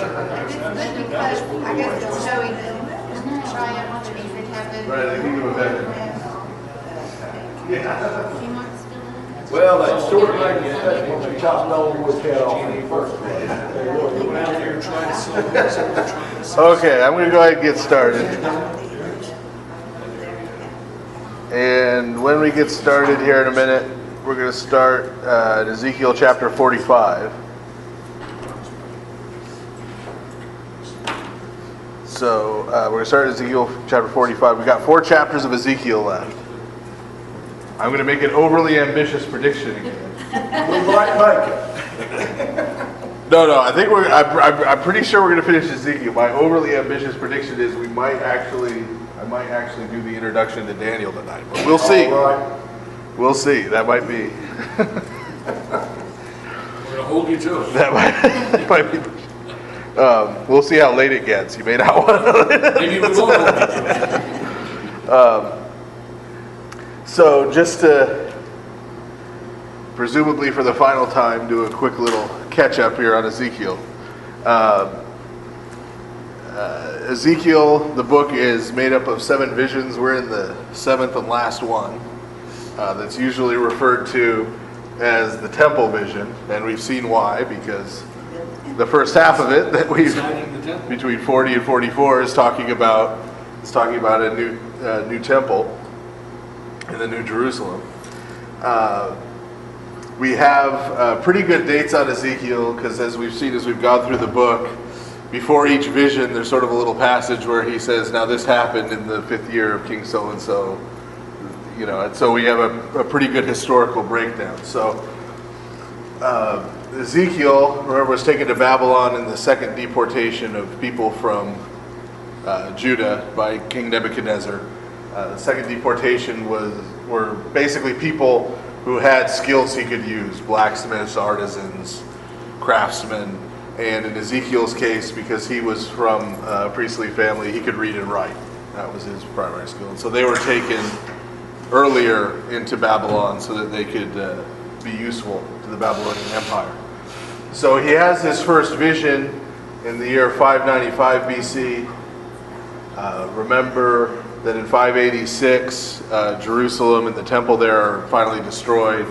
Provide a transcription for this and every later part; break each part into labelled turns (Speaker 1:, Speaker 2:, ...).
Speaker 1: Because I guess it's showing the triumph that he would have been.
Speaker 2: Right, the kingdom of heaven. Yeah.
Speaker 3: Well, that's sort of like when they chopped Noah's head off in the first place.
Speaker 2: Okay, I'm going to go ahead and get started. And when we get started here in a minute, we're going to start at Ezekiel chapter 45. So we're going to start at Ezekiel chapter 45. We've got 4 chapters of Ezekiel left. I'm going to make an overly ambitious prediction again.
Speaker 3: We might make it.
Speaker 2: No, I think I'm pretty sure we're going to finish Ezekiel. My overly ambitious prediction is I might actually do the introduction to Daniel tonight. But we'll see.
Speaker 3: All right.
Speaker 2: We'll see. That might be.
Speaker 4: We're going to hold you to it.
Speaker 2: That might be. We'll see how late it gets. You may not want to.
Speaker 4: Maybe we won't hold you to it.
Speaker 2: So just to, presumably for the final time, do a quick little catch up here on Ezekiel. Ezekiel, the book is made up of 7 visions. We're in the 7th and last one. That's usually referred to as the temple vision, and we've seen why, because the first half of it that we've between 40 and 44 is talking about a new temple in the New Jerusalem. We have pretty good dates on Ezekiel, because as we've seen as we've gone through the book, before each vision there's sort of a little passage where he says, now this happened in the 5th year of King so-and-so, and so we have a pretty good historical breakdown. So Ezekiel, remember, was taken to Babylon in the second deportation of people from Judah by King Nebuchadnezzar. The second deportation were basically people who had skills he could use, blacksmiths, artisans, craftsmen, and in Ezekiel's case, because he was from a priestly family, he could read and write. That was his primary skill. And so they were taken earlier into Babylon so that they could be useful to the Babylonian Empire. So he has his first vision in the year 595 BC. Remember that in 586, Jerusalem and the temple there are finally destroyed,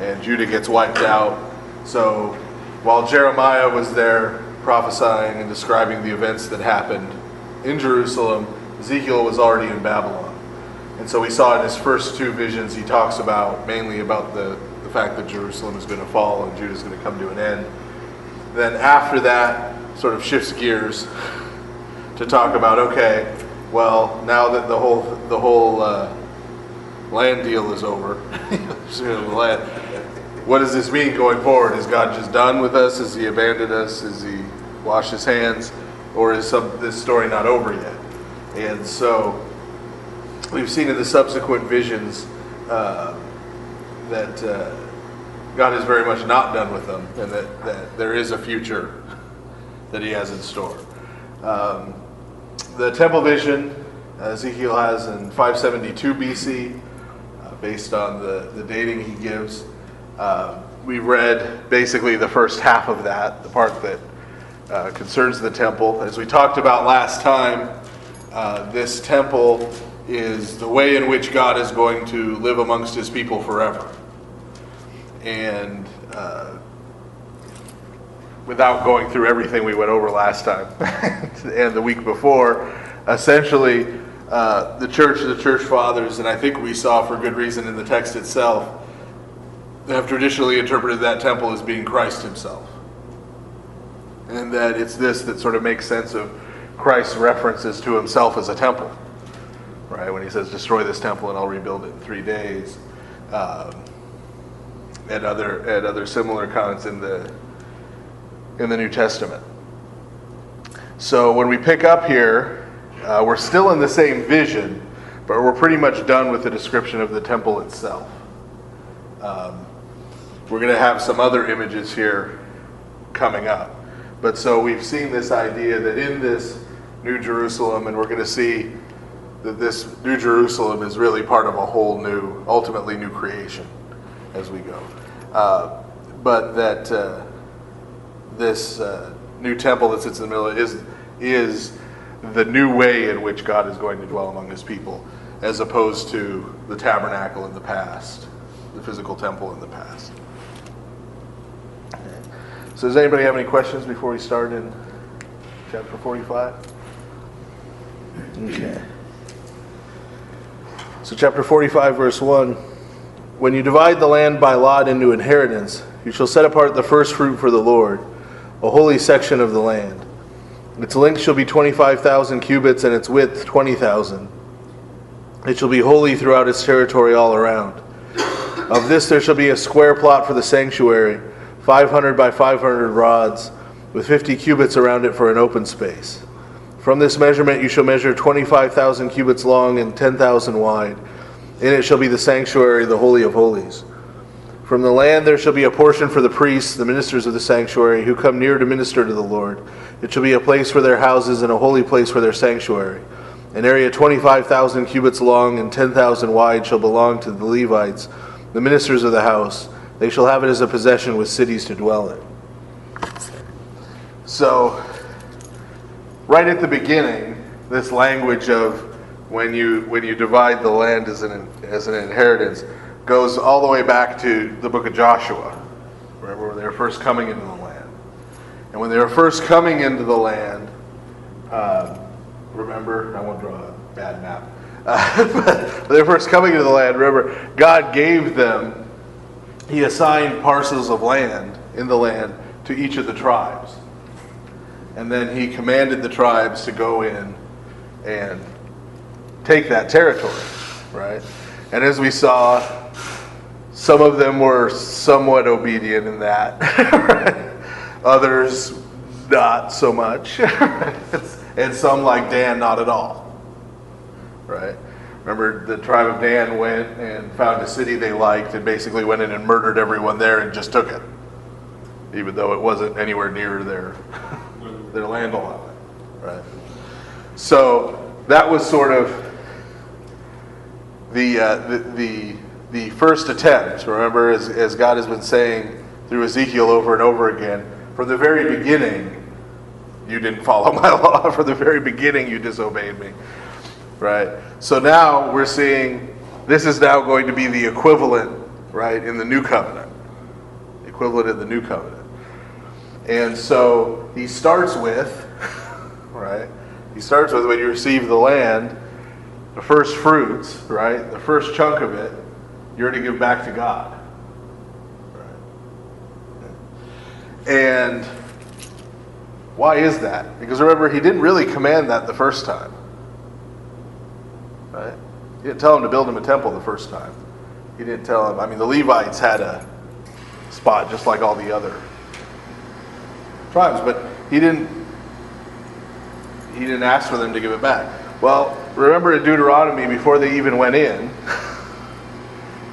Speaker 2: and Judah gets wiped out. So while Jeremiah was there prophesying and describing the events that happened in Jerusalem, Ezekiel was already in Babylon. And so we saw in his first 2 visions, he talks mainly about the fact that Jerusalem is going to fall and Judah is going to come to an end. Then after that, sort of shifts gears to talk about, okay, well, now that the whole land deal is over, what does this mean going forward? Is God just done with us? Has he abandoned us? Has he washed his hands? Or is this story not over yet? And so we've seen in the subsequent visions that God is very much not done with them, and that there is a future that he has in store. The temple vision Ezekiel has in 572 BC, based on the dating he gives. We read basically the first half of that, the part that concerns the temple. As we talked about last time, this temple is the way in which God is going to live amongst his people forever. And without going through everything we went over last time and the week before, essentially the church fathers, and I think we saw for good reason in the text itself, have traditionally interpreted that temple as being Christ himself. And that it's this that sort of makes sense of Christ's references to himself as a temple. Right, when he says, destroy this temple and I'll rebuild it in 3 days. And other similar comments in the New Testament. So when we pick up here, we're still in the same vision, but we're pretty much done with the description of the temple itself. We're going to have some other images here coming up. But so we've seen this idea that in this New Jerusalem, and we're going to see that this New Jerusalem is really part of a whole new, ultimately new creation as we go. But that this new temple that sits in the middle is the new way in which God is going to dwell among his people, as opposed to the tabernacle in the past, the physical temple in the past. So does anybody have any questions before we start in chapter 45? Okay. So chapter 45, verse 1. When you divide the land by lot into inheritance, you shall set apart the first fruit for the Lord, a holy section of the land. Its length shall be 25,000 cubits, and its width 20,000. It shall be holy throughout its territory all around. Of this there shall be a square plot for the sanctuary, 500 by 500 rods, with 50 cubits around it for an open space. From this measurement you shall measure 25,000 cubits long and 10,000 wide. In it shall be the sanctuary, the Holy of Holies. From the land there shall be a portion for the priests, the ministers of the sanctuary, who come near to minister to the Lord. It shall be a place for their houses and a holy place for their sanctuary. An area 25,000 cubits long and 10,000 wide shall belong to the Levites, the ministers of the house. They shall have it as a possession with cities to dwell in. So, right at the beginning, this language of when you divide the land as an inheritance goes all the way back to the book of Joshua, where they were first coming into the land. And when they were first coming into the land, remember, I won't draw a bad map. But when they were first coming into the land, remember, God gave them, he assigned parcels of land in the land to each of the tribes. And then he commanded the tribes to go in and take that territory, right? And as we saw, some of them were somewhat obedient in that. Right? Others not so much. And some, like Dan, not at all. Right? Remember, the tribe of Dan went and found a city they liked and basically went in and murdered everyone there and just took it, even though it wasn't anywhere near their land allotment. Right? So that was sort of the first attempt. Remember, as God has been saying through Ezekiel over and over again, from the very beginning, you didn't follow my law. From the very beginning, you disobeyed me. Right? So now we're seeing this is now going to be the equivalent, right, in the new covenant. Equivalent in the new covenant. And so he starts with, right? He starts with when you receive the land, the first fruits, right? The first chunk of it, you're to give back to God. Right? And why is that? Because remember, he didn't really command that the first time. Right? He didn't tell him to build him a temple the first time. He didn't tell him, I mean, the Levites had a spot just like all the other tribes, but he didn't ask for them to give it back. Well, remember in Deuteronomy, before they even went in,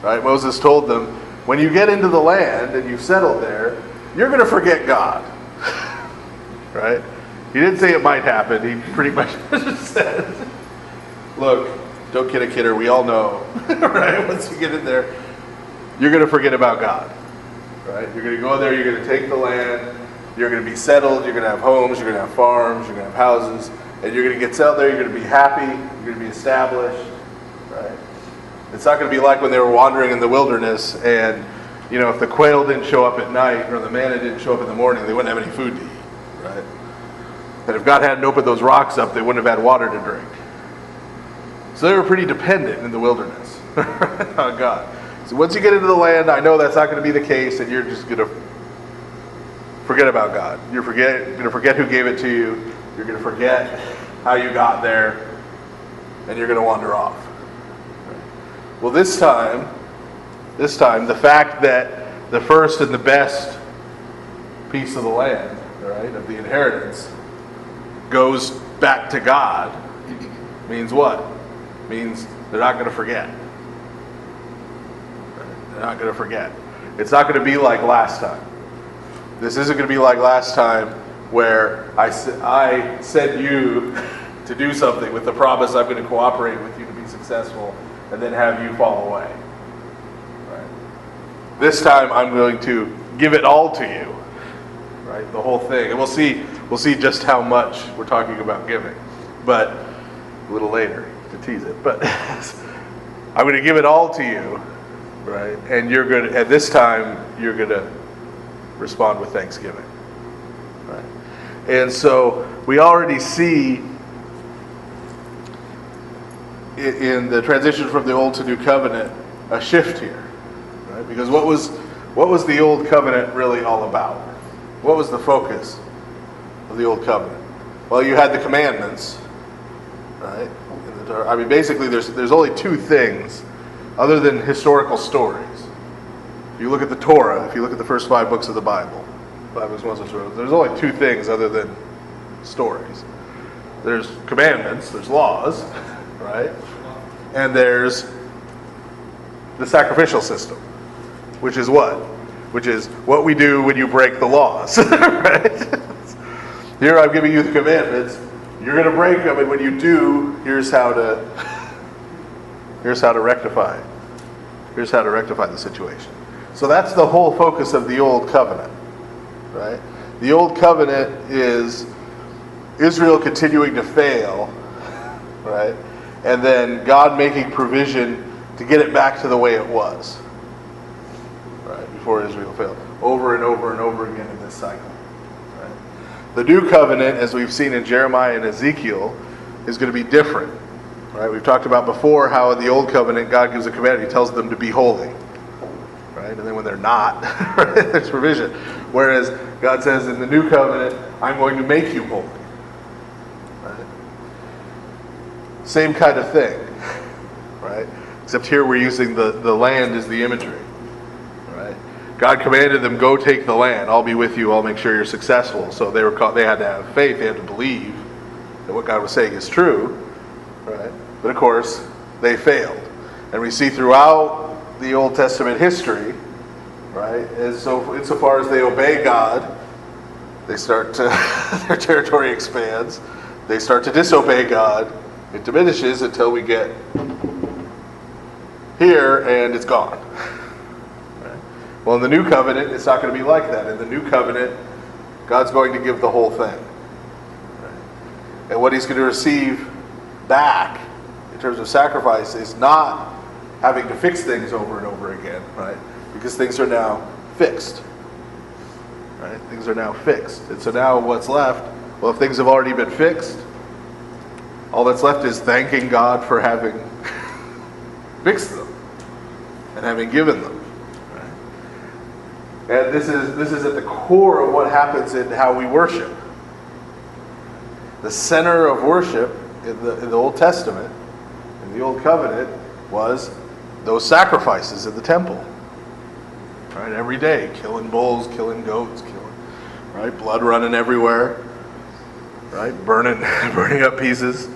Speaker 2: right, Moses told them, when you get into the land and you've settled there, you're going to forget God. Right? He didn't say it might happen. He pretty much just said, look, don't kid a kidder, we all know, right? Once you get in there, you're going to forget about God. Right? You're going to go there, you're going to take the land, you're going to be settled, you're going to have homes, you're going to have farms, you're going to have houses, and you're going to get settled there, you're going to be happy, you're going to be established, right? It's not going to be like when they were wandering in the wilderness and, you know, if the quail didn't show up at night or the manna didn't show up in the morning, they wouldn't have any food to eat, right? And if God hadn't opened those rocks up, they wouldn't have had water to drink. So they were pretty dependent in the wilderness on God. So once you get into the land, I know that's not going to be the case, and you're just going to forget about God. You're going to forget who gave it to you. You're going to forget how you got there, and you're going to wander off. Well, this time, the fact that the first and the best piece of the land, right, of the inheritance, goes back to God, means what? Means they're not going to forget. They're not going to forget. It's not going to be like last time. This isn't going to be like last time where I sent you to do something with the promise I'm going to cooperate with you to be successful and then have you fall away. Right? This time I'm going to give it all to you. Right? The whole thing. And we'll see we'll see just how much we're talking about giving, but a little later to tease it. But I'm going to give it all to you, right? And you're going to, at this time, you're going to respond with thanksgiving, right? And so we already see in the transition from the old to new covenant a shift here, right? Because what was the old covenant really all about? What was the focus of the old covenant? Well, you had the commandments, right? I mean, basically, there's only two things other than historical stories. If you look at the Torah, if you look at the first 5 books of the Bible, 5 books, Moses wrote, there's only two things other than stories. There's commandments, there's laws, right? And there's the sacrificial system, which is what? Which is what we do when you break the laws, right? Here I'm giving you the commandments. You're going to break them, and when you do, here's how to rectify. Here's how to rectify the situation. So that's the whole focus of the old covenant, right? The old covenant is Israel continuing to fail, right? And then God making provision to get it back to the way it was, right? Before Israel failed, over and over and over again in this cycle. The new covenant, as we've seen in Jeremiah and Ezekiel, is going to be different. Right? We've talked about before how in the old covenant God gives a command. He tells them to be holy. Right? And then when they're not, right, there's provision. Whereas God says in the new covenant, I'm going to make you holy. Right? Same kind of thing. Right? Except here we're using the land as the imagery. Right? God commanded them, go take the land. I'll be with you. I'll make sure you're successful. So they had to have faith. They had to believe that what God was saying is true. Right? But of course, they failed. And we see throughout the Old Testament history, right, insofar as they obey God, they start to, their territory expands. They start to disobey God. It diminishes until we get here and it's gone. Well, in the new covenant, it's not going to be like that. In the new covenant, God's going to give the whole thing. Right? And what he's going to receive back in terms of sacrifice is not having to fix things over and over again, right? Because things are now fixed. Right? Things are now fixed. And so now what's left? Well, if things have already been fixed, all that's left is thanking God for having fixed them and having given them. And this is at the core of what happens in how we worship. The center of worship in the Old Testament, in the Old Covenant, was those sacrifices in the temple. Right, every day, killing bulls, killing goats, right, blood running everywhere, right, burning up pieces,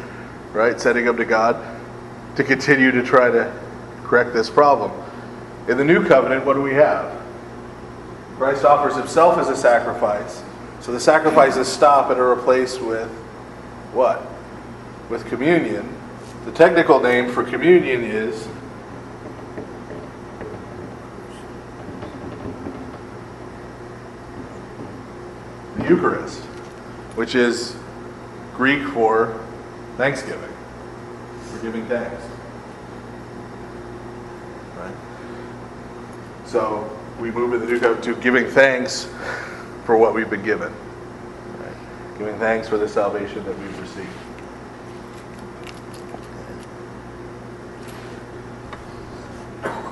Speaker 2: right, setting up to God to continue to try to correct this problem. In the New Covenant, what do we have? Christ offers himself as a sacrifice. So the sacrifices stop and are replaced with what? With communion. The technical name for communion is the Eucharist, which is Greek for thanksgiving, for giving thanks. Right? So we move in the New Covenant to giving thanks for what we've been given. Right? Giving thanks for the salvation that we've received.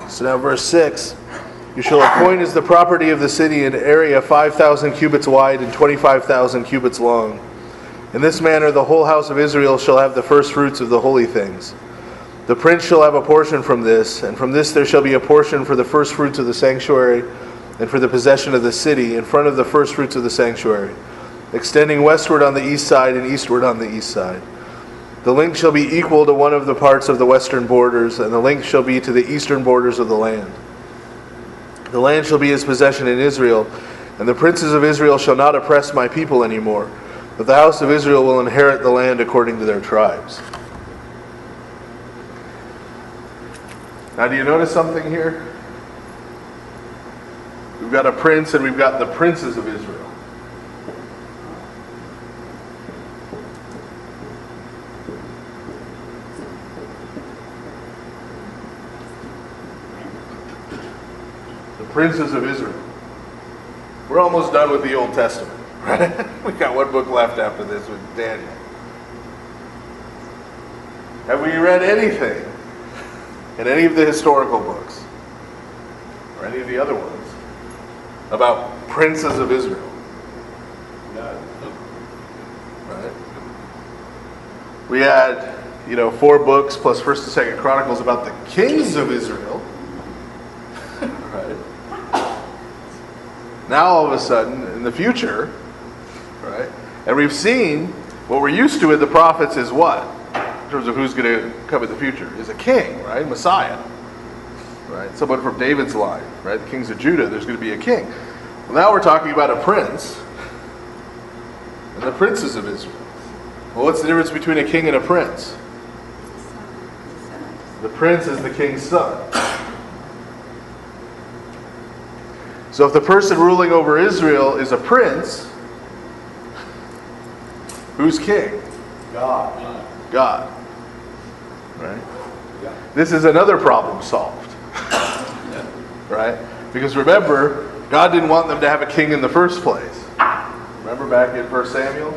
Speaker 2: So now verse 6. You shall appoint as the property of the city an area 5,000 cubits wide and 25,000 cubits long. In this manner the whole house of Israel shall have the first fruits of the holy things. The prince shall have a portion from this, and from this there shall be a portion for the first fruits of the sanctuary, and for the possession of the city, in front of the first fruits of the sanctuary, extending westward on the east side and eastward on the east side. The length shall be equal to one of the parts of the western borders, and the length shall be to the eastern borders of the land. The land shall be his possession in Israel, and the princes of Israel shall not oppress my people anymore, but the house of Israel will inherit the land according to their tribes. Now, do you notice something here? We've got a prince and we've got the princes of Israel. princes of Israel. We're almost done with the Old Testament, right? We got one book left after this with Daniel. Have we read anything in any of the historical books, or any of the other ones, about princes of Israel? Right? We had, 4 books plus 1st and 2nd Chronicles about the kings of Israel. Right? Now all of a sudden, in the future, right? And we've seen what we're used to in the prophets is what? In terms of who's going to come in the future, is a king, right? Messiah. Right? Someone from David's line, right? The kings of Judah, there's going to be a king. Well, now we're talking about a prince and the princes of Israel. Well, what's the difference between a king and a prince? The prince is the king's son. So if the person ruling over Israel is a prince, who's king?
Speaker 3: God.
Speaker 2: God. Right? This is another problem solved. Right? Because remember, God didn't want them to have a king in the first place. Remember back in 1 Samuel?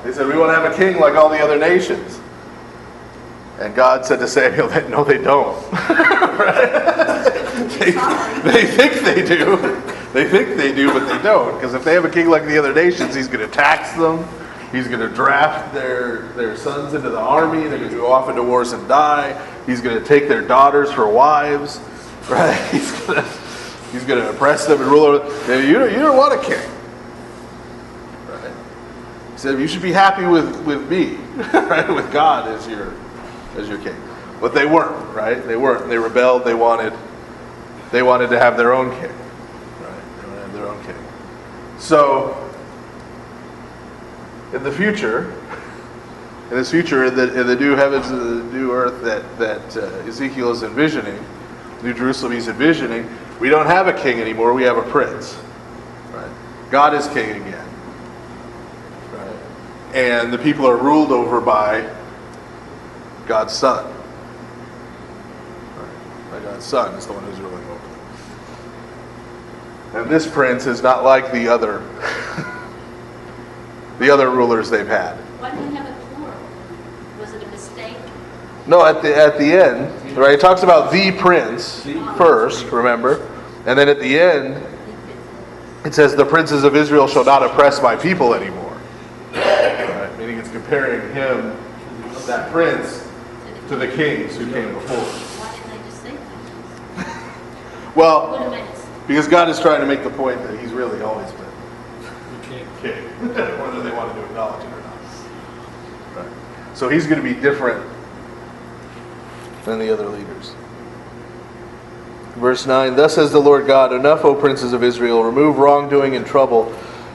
Speaker 2: They said, we want to have a king like all the other nations. And God said to Samuel, no, they don't. They think they do. They think they do, but they don't. Because if they have a king like the other nations, he's going to tax them. He's going to draft their sons into the army. They're going to go off into wars and die. He's going to take their daughters for wives. Right? He's going to oppress them and rule over them. You don't want a king. Right? He said, you should be happy with me. Right? With God as your king. But they weren't, right? They weren't. They rebelled. They wanted to have their own king. Right? They wanted to have their own king. So in the future, in the new heavens and the new earth that Ezekiel is envisioning, New Jerusalem he's envisioning, we don't have a king anymore, we have a prince. Right? God is king again. Right? And the people are ruled over by God's Son. Right? By God's Son is the one who's ruling over them. And this prince is not like the other rulers they've had.
Speaker 5: Why didn't he have it plural? Was it a mistake?
Speaker 2: No, at the end, right? It talks about the prince first, remember, and then at the end, it says the princes of Israel shall not oppress my people anymore. Right? Meaning it's comparing him, that prince, to the kings who came before.
Speaker 5: Why didn't they just say that?
Speaker 2: Well, because God is trying to make the point that he's really always been king, whether they want to acknowledge it or not. Right. So he's going to be different than the other leaders. Verse 9, thus says the Lord God, enough, O princes of Israel, remove wrongdoing and trouble,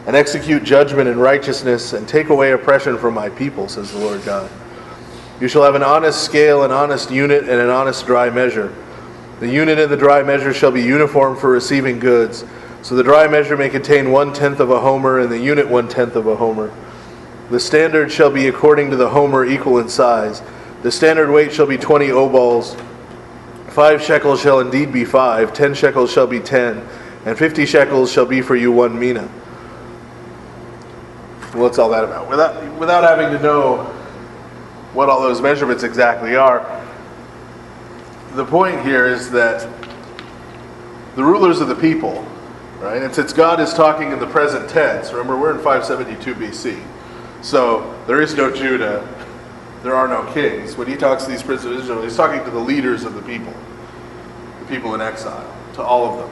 Speaker 2: and execute judgment and righteousness, and take away oppression from my people, says the Lord God. You shall have an honest scale, an honest unit, and an honest dry measure. The unit and the dry measure shall be uniform for receiving goods. So the dry measure may contain 1/10 of a homer, and the unit 1/10 of a homer. The standard shall be according to the homer, equal in size. The standard weight shall be 20 obals. 5 shekels shall indeed be 5, 10 shekels shall be 10, and 50 shekels shall be for you 1 mina. What's all that about? Without having to know what all those measurements exactly are, the point here is that the rulers of the people, right? And since God is talking in the present tense, remember we're in 572 BC, so there is no Judah, there are no kings. When he talks to these princes of Israel, he's talking to the leaders of the people in exile, to all of them.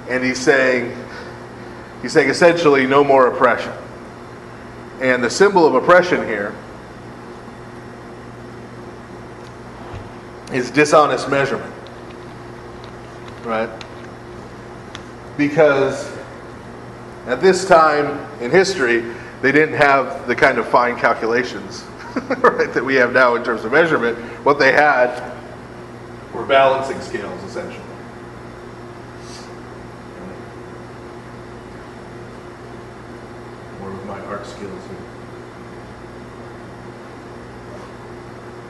Speaker 2: And he's saying essentially no more oppression. And the symbol of oppression here is dishonest measurement. Right? Because at this time in history, they didn't have the kind of fine calculations right, that we have now in terms of measurement. What they had were balancing scales, essentially. More of my art skills here.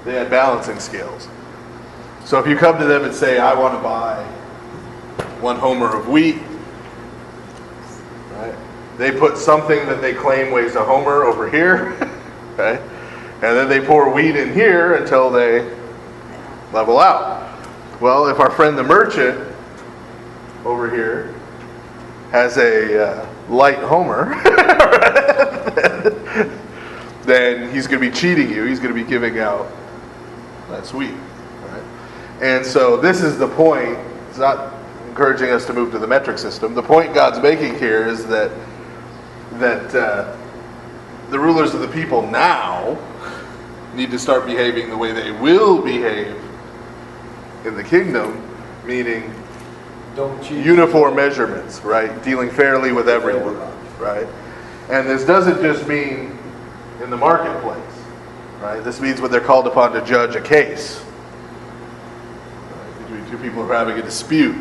Speaker 2: They had balancing scales. So if you come to them and say, I want to buy 1 homer of wheat. Right? They put something that they claim weighs a homer over here. Okay? And then they pour wheat in here until they level out. Well, if our friend the merchant over here has a light homer, then he's going to be cheating you. He's going to be giving out that sweet. Right? And so this is the point. It's not encouraging us to move to the metric system. The point God's making here is that the rulers of the people now need to start behaving the way they will behave in the kingdom, meaning
Speaker 3: Don't cheat.
Speaker 2: uniform measurements, right? Dealing fairly with everyone, right? And this doesn't just mean in the marketplace, right? This means when they're called upon to judge a case, right? Between two people who are having a dispute,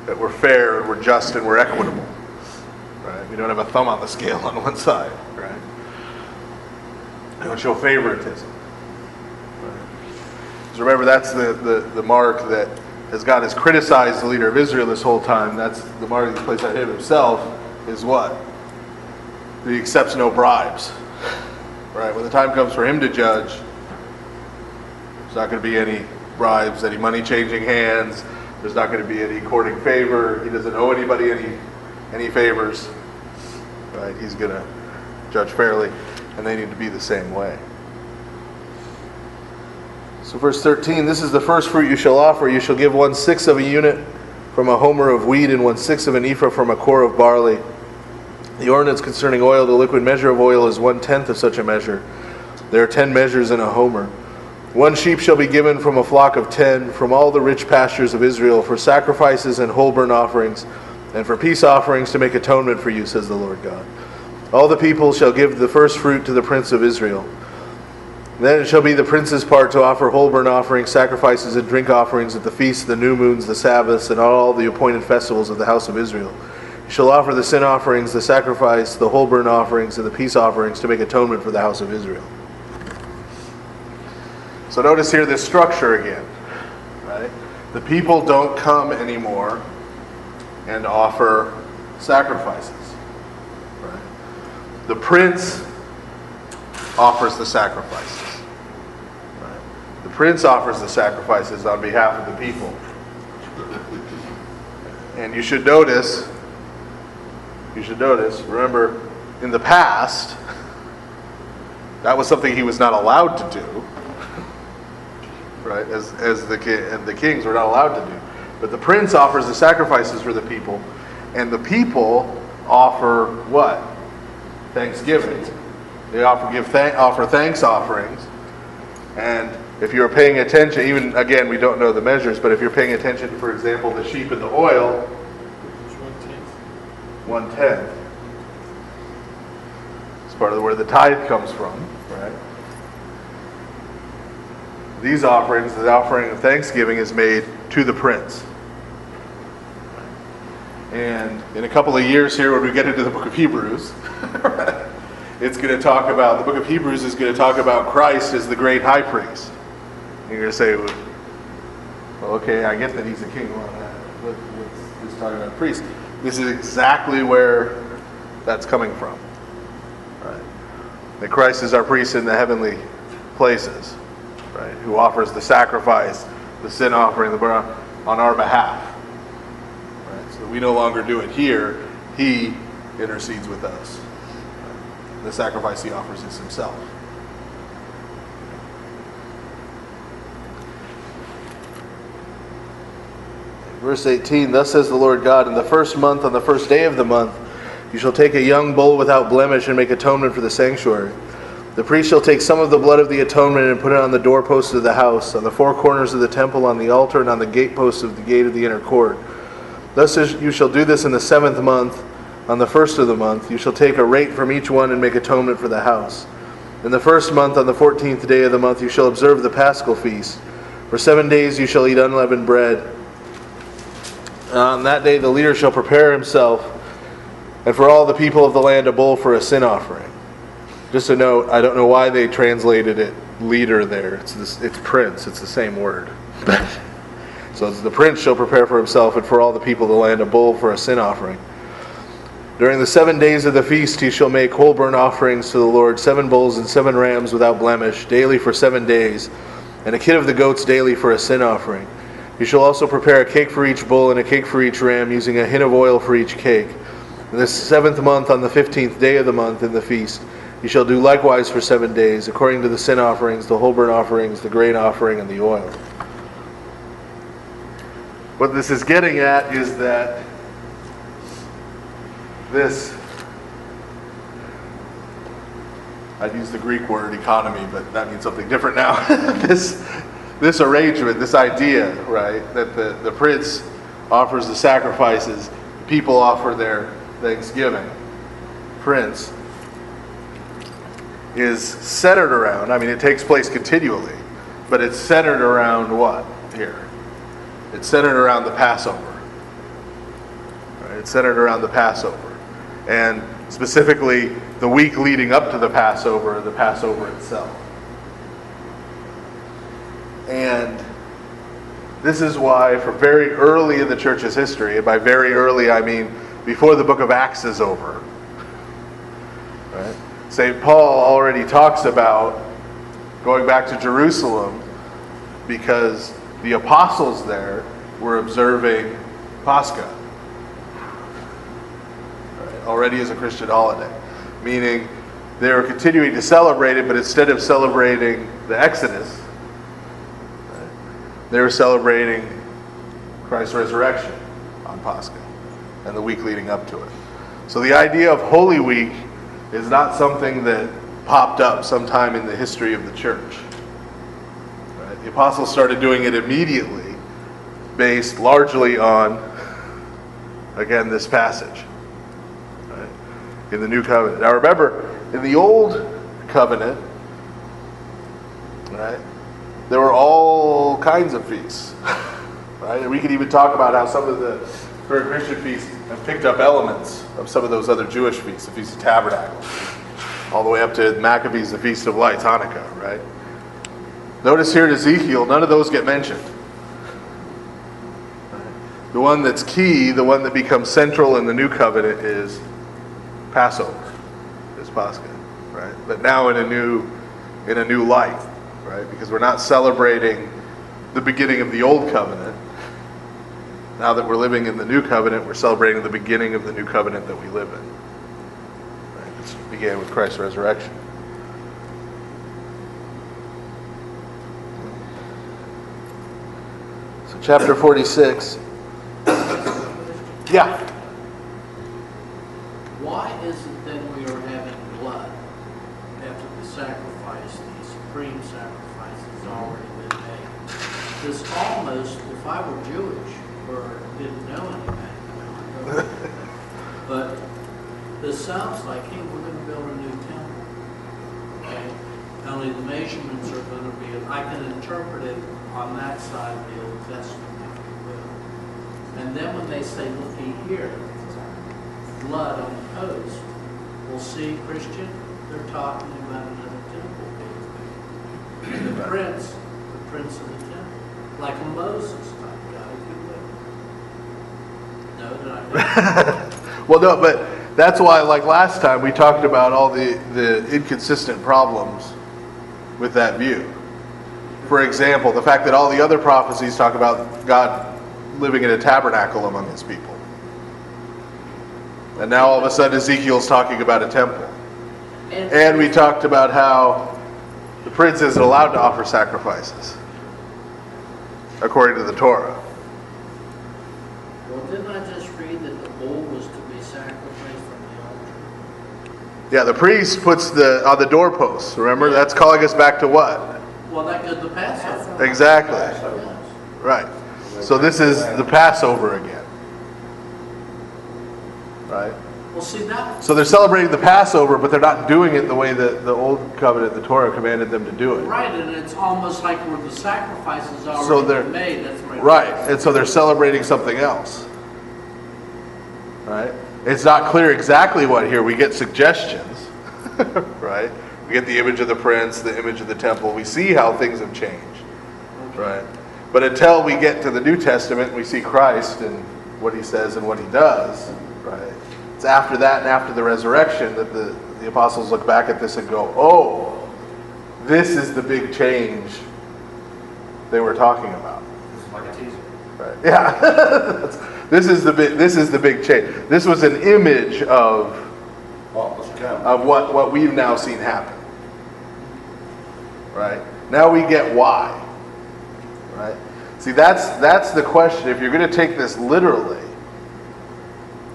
Speaker 2: that we're fair and we're just and we're equitable, right? We don't have a thumb on the scale on one side, right? We don't show favoritism. Right? So remember, that's the mark that, as God has criticized the leader of Israel this whole time, that's the mark that he placed on him himself, is what? That he accepts no bribes. Right? When the time comes for him to judge, there's not going to be any bribes, any money changing hands. There's not going to be any courting favor. He doesn't owe anybody any favors. Right? He's going to judge fairly, and they need to be the same way. So verse 13, this is the first fruit you shall offer. You shall give 1/6 of a unit from a homer of wheat and 1/6 of an ephah from a cor of barley. The ordinance concerning oil, the liquid measure of oil is 1/10 of such a measure. There are 10 measures in a homer. 1 sheep shall be given from a flock of 10 from all the rich pastures of Israel for sacrifices and whole burnt offerings and for peace offerings to make atonement for you, says the Lord God. All the people shall give the first fruit to the prince of Israel. Then it shall be the prince's part to offer whole burnt offerings, sacrifices, and drink offerings at the feasts, the new moons, the Sabbaths, and all the appointed festivals of the house of Israel. You shall offer the sin offerings, the sacrifice, the whole burnt offerings, and the peace offerings to make atonement for the house of Israel. So notice here this structure again. Right? The people don't come anymore and offer sacrifices. Right? The prince offers the sacrifices. The prince offers the sacrifices on behalf of the people. And you should notice, remember, in the past, that was something he was not allowed to do. Right? As the kings were not allowed to do. But the prince offers the sacrifices for the people, and the people offer what? Thanksgiving. They offer thanks offerings. And if you're paying attention, even again, we don't know the measures, but if you're paying attention, for example, the sheep and the oil, 1/10. It's part of where the tithe comes from, right? These offerings, the offering of thanksgiving, is made to the prince. And in a couple of years here, when we get into the book of Hebrews, it's going to talk about, the book of Hebrews is going to talk about Christ as the great high priest. And you're going to say, well, okay, I get that he's a king. Well, let's talking about a priest. This is exactly where that's coming from. Right? That Christ is our priest in the heavenly places, right? Who offers the sacrifice, the sin offering, the burnt on our behalf. Right? So we no longer do it here. He intercedes with us. The sacrifice he offers is himself. Verse 18, thus says the Lord God, in the first month, on the first day of the month, you shall take a young bull without blemish and make atonement for the sanctuary. The priest shall take some of the blood of the atonement and put it on the doorposts of the house, on the four corners of the temple, on the altar, and on the gateposts of the gate of the inner court. Thus you shall do this in the 7th month. On the first of the month, you shall take a rate from each one and make atonement for the house. In the first month, on the 14th day of the month, you shall observe the Paschal feast. For 7 days you shall eat unleavened bread. On that day the leader shall prepare himself, and for all the people of the land a bull for a sin offering. Just a note, I don't know why they translated it leader there. It's prince, it's the same word. So the prince shall prepare for himself and for all the people of the land a bull for a sin offering. During the 7 days of the feast he shall make whole burnt offerings to the Lord, 7 bulls and 7 rams without blemish, daily for 7 days, and a kid of the goats daily for a sin offering. You shall also prepare a cake for each bull and a cake for each ram, using a hin of oil for each cake. In the 7th month, on the 15th day of the month in the feast, you shall do likewise for 7 days, according to the sin offerings, the whole burnt offerings, the grain offering, and the oil. What this is getting at is that I'd use the Greek word economy, but that means something different now. This arrangement, this idea, right, that the prince offers the sacrifices, people offer their thanksgiving. Prince is centered around, it takes place continually, but it's centered around what here? It's centered around the Passover. Right? It's centered around the Passover. And specifically, the week leading up to the Passover itself. And this is why, for very early in the church's history, and by very early I mean before the book of Acts is over, right? St. Paul already talks about going back to Jerusalem because the apostles there were observing Pascha. Already as a Christian holiday, meaning they were continuing to celebrate it, but instead of celebrating the Exodus, they were celebrating Christ's resurrection on Pascha and the week leading up to it. So the idea of Holy Week is not something that popped up sometime in the history of the church. Right? The apostles started doing it immediately, based largely on, again, this passage. In the New Covenant. Now remember, in the Old Covenant, right, there were all kinds of feasts. Right? And we could even talk about how some of the current Christian feasts have picked up elements of some of those other Jewish feasts, the Feast of Tabernacles, all the way up to Maccabees, the Feast of Lights, Hanukkah, right? Notice here in Ezekiel, none of those get mentioned. The one that's key, the one that becomes central in the New Covenant is Passover, is Pascha, right? But now in a new light, right? Because we're not celebrating the beginning of the Old Covenant. Now that we're living in the New Covenant, we're celebrating the beginning of the New Covenant that we live in. Right? It began with Christ's resurrection. So chapter 46. Yeah.
Speaker 6: Why is it that we are having blood after the sacrifice, the supreme sacrifice, has already been made? This almost, if I were Jewish or didn't know anything, but this sounds like, hey, we're going to build a new temple. Okay? Only the measurements are going to be, I can interpret it on that side of the Old Testament, if you will. And then when they say, looky here, blood on the post. Well, see, Christian, they're talking about another temple being built. The prince of the temple, like a Moses type guy, if you will. No, did I know?
Speaker 2: Well, no, but that's why, like last time, we talked about all the inconsistent problems with that view. For example, the fact that all the other prophecies talk about God living in a tabernacle among his people. And now all of a sudden Ezekiel's talking about a temple. And we talked about how the prince isn't allowed to offer sacrifices, according to the Torah.
Speaker 6: Well, didn't I just read that the bull was to be sacrificed from the altar?
Speaker 2: Yeah, the priest puts on the doorposts. Remember, that's calling us back to what?
Speaker 6: Well, that goes to Passover.
Speaker 2: Exactly.
Speaker 6: Yes.
Speaker 2: Right. So this is the Passover again. Right?
Speaker 6: Well, see that.
Speaker 2: So they're celebrating the Passover, but they're not doing it the way that the Old Covenant, the Torah, commanded them to do it.
Speaker 6: Right, and it's almost like where the sacrifices
Speaker 2: So
Speaker 6: already
Speaker 2: they're
Speaker 6: been made. That's right.
Speaker 2: Right, and so they're celebrating something else. Right? It's not clear exactly what here. We get suggestions. Right? We get the image of the prince, the image of the temple. We see how things have changed. Right? But until we get to the New Testament, we see Christ and what he says and what he does, right? It's after that and after the resurrection that the apostles look back at this and go, oh, this is the big change they were talking about.
Speaker 3: This is like a teaser.
Speaker 2: Right? Yeah. This is the big change. This was an image of what we've now seen happen. Right? Now we get why. Right? See, that's the question. If you're going to take this literally,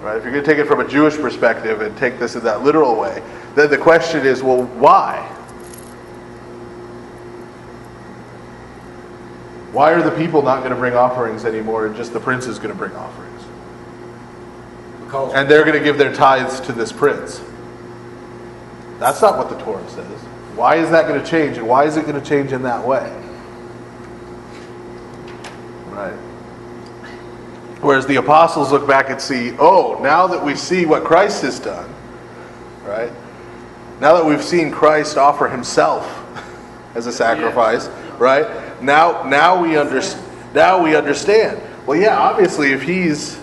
Speaker 2: right? If you're going to take it from a Jewish perspective and take this in that literal way, then the question is, well, why? Why are the people not going to bring offerings anymore and just the prince is going to bring offerings? And they're going to give their tithes to this prince. That's not what the Torah says. Why is that going to change? And why is it going to change in that way? Right? Whereas the apostles look back and see, oh, now that we see what Christ has done, right? Now that we've seen Christ offer himself as a sacrifice, right? Now we understand. Well, yeah, obviously if he's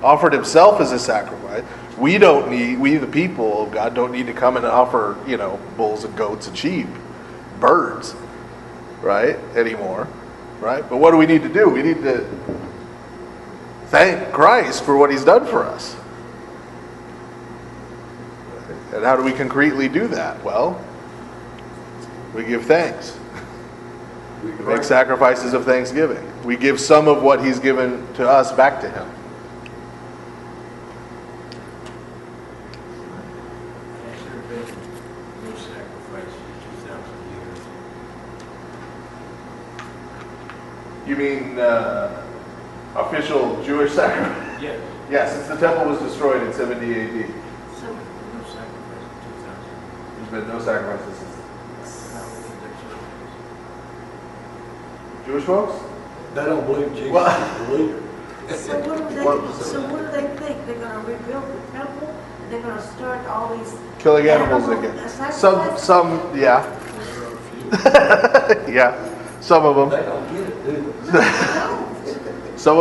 Speaker 2: offered himself as a sacrifice, we the people of God don't need to come and offer, bulls and goats and sheep, birds, right? Anymore, right? But what do we need to do? We need to thank Christ for what he's done for us. And how do we concretely do that? Well, we give thanks. We make sacrifices of thanksgiving. We give some of what he's given to us back to him. You mean official Jewish sacrifice?
Speaker 3: Yes.
Speaker 2: Yes, since the temple was destroyed in 70 AD.
Speaker 5: So,
Speaker 3: No sacrifice in 2000.
Speaker 2: There's been no sacrifices since. Jewish folks?
Speaker 3: They don't believe Jesus
Speaker 2: Well-
Speaker 3: is the leader.
Speaker 5: so what do they think? They're going to rebuild the temple? They're going to start all these
Speaker 2: Killing animals again.
Speaker 5: sacrifices?
Speaker 2: Some, yeah. Yeah. Some of them.
Speaker 3: They don't get it, do they?
Speaker 2: Some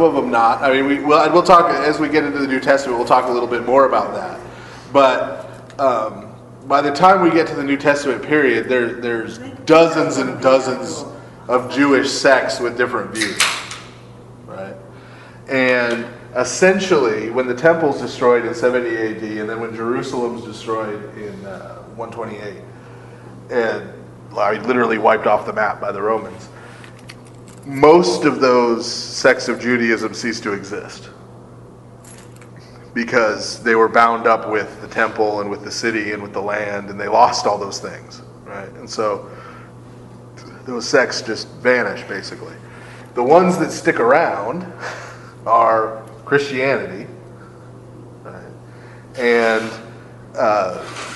Speaker 2: of them not. I mean, we'll talk as we get into the New Testament. We'll talk a little bit more about that. But by the time we get to the New Testament period, there's dozens and dozens of Jewish sects with different views, right? And essentially, when the temple's destroyed in 70 AD, and then when Jerusalem's destroyed in 128, and literally wiped off the map by the Romans, most of those sects of Judaism ceased to exist because they were bound up with the temple and with the city and with the land, and they lost all those things, right? And so those sects just vanish, basically. The ones that stick around are Christianity, right? And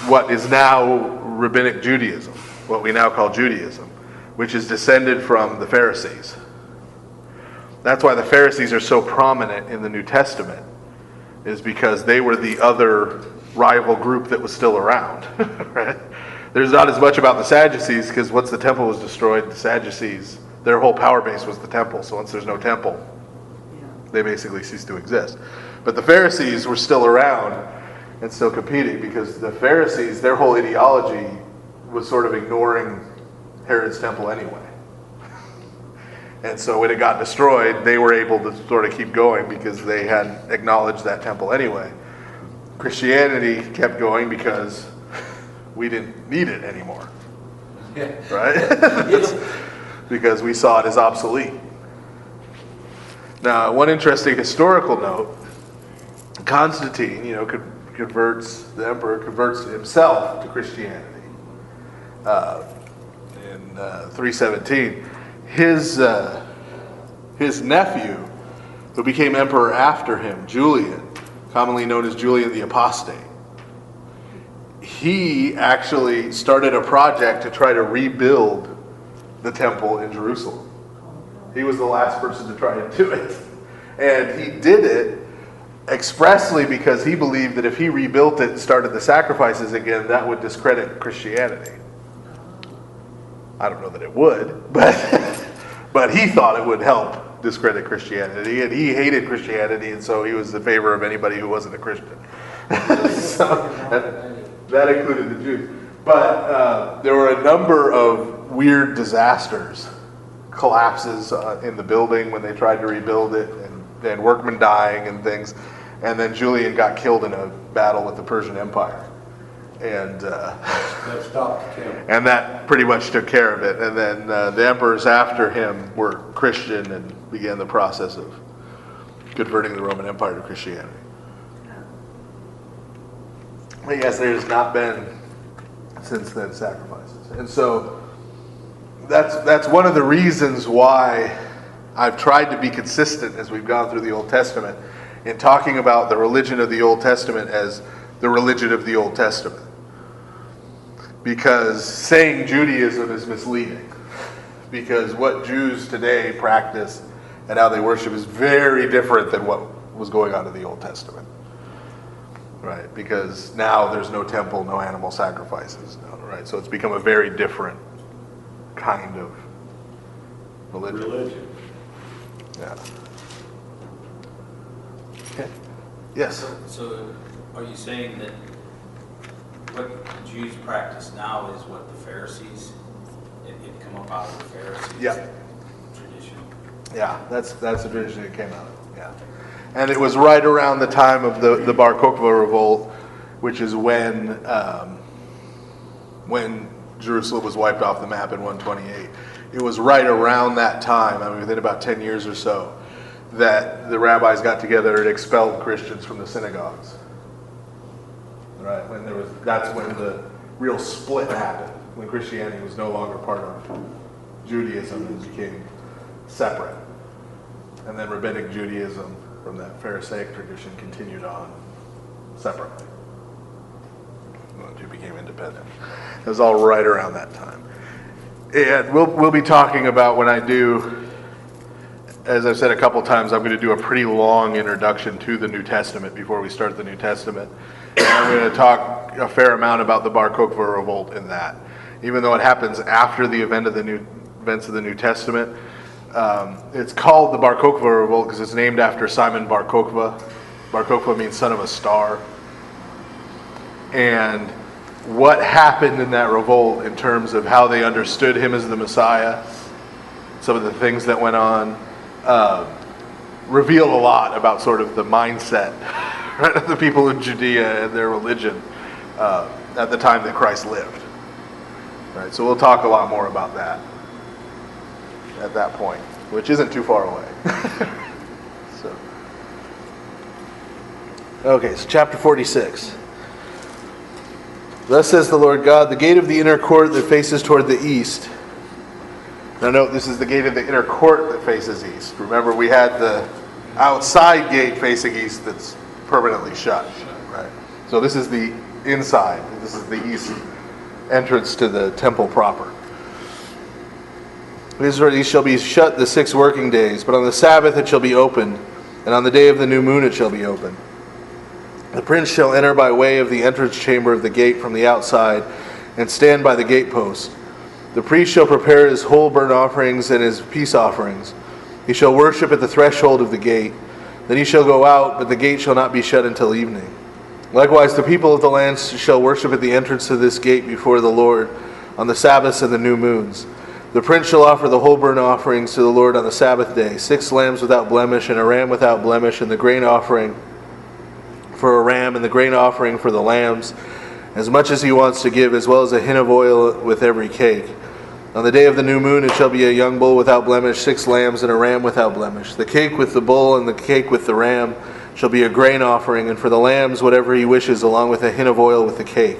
Speaker 2: what is now Rabbinic Judaism, what we now call Judaism, which is descended from the Pharisees. That's why the Pharisees are so prominent in the New Testament, is because they were the other rival group that was still around, right? There's not as much about the Sadducees, because once the temple was destroyed, the Sadducees, their whole power base was the temple. So once there's no temple, they basically cease to exist. But the Pharisees were still around and still competing, because the Pharisees, their whole ideology was sort of ignoring Herod's temple anyway. And so when it got destroyed, they were able to sort of keep going because they had acknowledged that temple anyway. Christianity kept going because we didn't need it anymore, right? Because we saw it as obsolete. Now, one interesting historical note, Constantine, the emperor converts himself to Christianity in 317. His nephew, who became emperor after him, Julian, commonly known as Julian the Apostate, he actually started a project to try to rebuild the temple in Jerusalem. He was the last person to try and do it. And he did it expressly because he believed that if he rebuilt it and started the sacrifices again, that would discredit Christianity. I don't know that it would, But he thought it would help discredit Christianity, and he hated Christianity, and so he was in favor of anybody who wasn't a Christian. So that included the Jews. But there were a number of weird disasters, collapses in the building when they tried to rebuild it, and workmen dying and things. And then Julian got killed in a battle with the Persian Empire. And
Speaker 3: That stopped the temple.
Speaker 2: and that pretty much took care of it. And then the emperors after him were Christian and began the process of converting the Roman Empire to Christianity. But yes, there has not been since then sacrifices. And so that's one of the reasons why I've tried to be consistent as we've gone through the Old Testament in talking about the religion of the Old Testament as the religion of the Old Testament. Because saying Judaism is misleading. Because what Jews today practice and how they worship is very different than what was going on in the Old Testament. Right? Because now there's no temple, no animal sacrifices. Right? So it's become a very different kind of religion. Yeah. Okay. Yes.
Speaker 7: So are you saying that what the Jews practice now is what the Pharisees, it come up out of the Pharisees?
Speaker 2: Yeah.
Speaker 7: Tradition?
Speaker 2: Yeah, that's the tradition it came out of. Yeah. And it was right around the time of the Bar Kokhba revolt, which is when Jerusalem was wiped off the map in 128. It was right around that time, I mean within about 10 years or so, that the rabbis got together and expelled Christians from the synagogues. Right, that's when the real split happened, when Christianity was no longer part of Judaism and became separate. And then Rabbinic Judaism from that Pharisaic tradition continued on separately. The two became independent. It was all right around that time. And we'll be talking about when I do, as I've said a couple times, I'm going to do a pretty long introduction to the New Testament before we start the New Testament. And I'm going to talk a fair amount about the Bar Kokhba revolt in that. Even though it happens after the events of the New Testament, it's called the Bar Kokhba revolt because it's named after Simon Bar Kokhba. Bar Kokhba means son of a star. And what happened in that revolt in terms of how they understood him as the Messiah, some of the things that went on, reveal a lot about sort of the mindset of the people in Judea and their religion at the time that Christ lived. Right, so we'll talk a lot more about that at that point, which isn't too far away. So chapter 46. Thus says the Lord God, the gate of the inner court that faces toward the east. Now note, this is the gate of the inner court that faces east. Remember, we had the outside gate facing east that's permanently shut. Right? So this is the inside. This is the east entrance to the temple proper. These shall be shut the 6 working days, but on the Sabbath it shall be opened, and on the day of the new moon it shall be opened. The prince shall enter by way of the entrance chamber of the gate from the outside, and stand by the gatepost. The priest shall prepare his whole burnt offerings and his peace offerings. He shall worship at the threshold of the gate. Then he shall go out, but the gate shall not be shut until evening. Likewise, the people of the land shall worship at the entrance to this gate before the Lord on the Sabbaths and the new moons. The prince shall offer the whole burnt offerings to the Lord on the Sabbath day, 6 lambs without blemish, and a ram without blemish, and the grain offering for a ram, and the grain offering for the lambs, as much as he wants to give, as well as a hin of oil with every cake. On the day of the new moon it shall be a young bull without blemish, 6 lambs, and a ram without blemish. The cake with the bull and the cake with the ram shall be a grain offering, and for the lambs whatever he wishes, along with a hin of oil with the cake.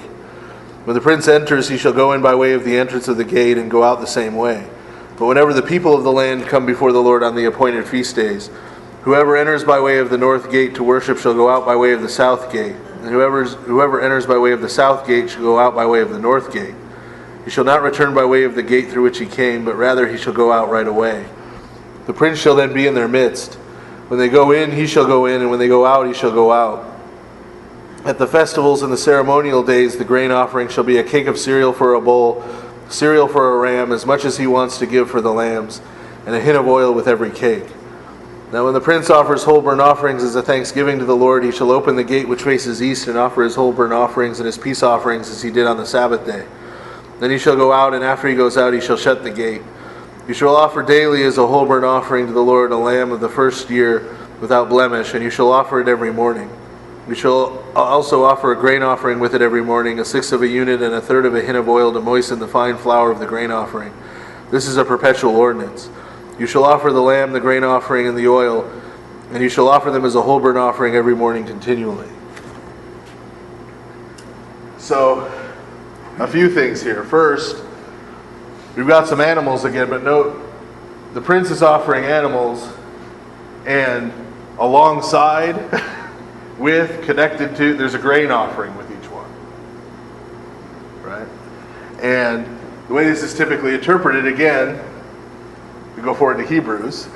Speaker 2: When the prince enters, he shall go in by way of the entrance of the gate, and go out the same way. But whenever the people of the land come before the Lord on the appointed feast days, whoever enters by way of the north gate to worship shall go out by way of the south gate, and whoever enters by way of the south gate shall go out by way of the north gate. He shall not return by way of the gate through which he came, but rather he shall go out right away. The prince shall then be in their midst. When they go in, he shall go in, and when they go out, he shall go out. At the festivals and the ceremonial days, the grain offering shall be a cake of cereal for a bull, cereal for a ram, as much as he wants to give for the lambs. and a hin of oil with every cake. Now when the prince offers whole burnt offerings as a thanksgiving to the Lord, he shall open the gate which faces east and offer his whole burnt offerings and his peace offerings as he did on the Sabbath day. Then he shall go out, and after he goes out, he shall shut the gate. You shall offer daily as a whole burnt offering to the Lord a lamb of the first year without blemish, and you shall offer it every morning. You shall also offer a grain offering with it every morning, 1/6 of a unit and 1/3 of a hin of oil to moisten the fine flour of the grain offering. This is a perpetual ordinance. You shall offer the lamb, the grain offering, and the oil, and you shall offer them as a whole burnt offering every morning continually. So, a few things here. First, we've got some animals again, but note, the prince is offering animals, and alongside, connected to, there's a grain offering with each one. Right? And the way this is typically interpreted, again, we go forward to Hebrews,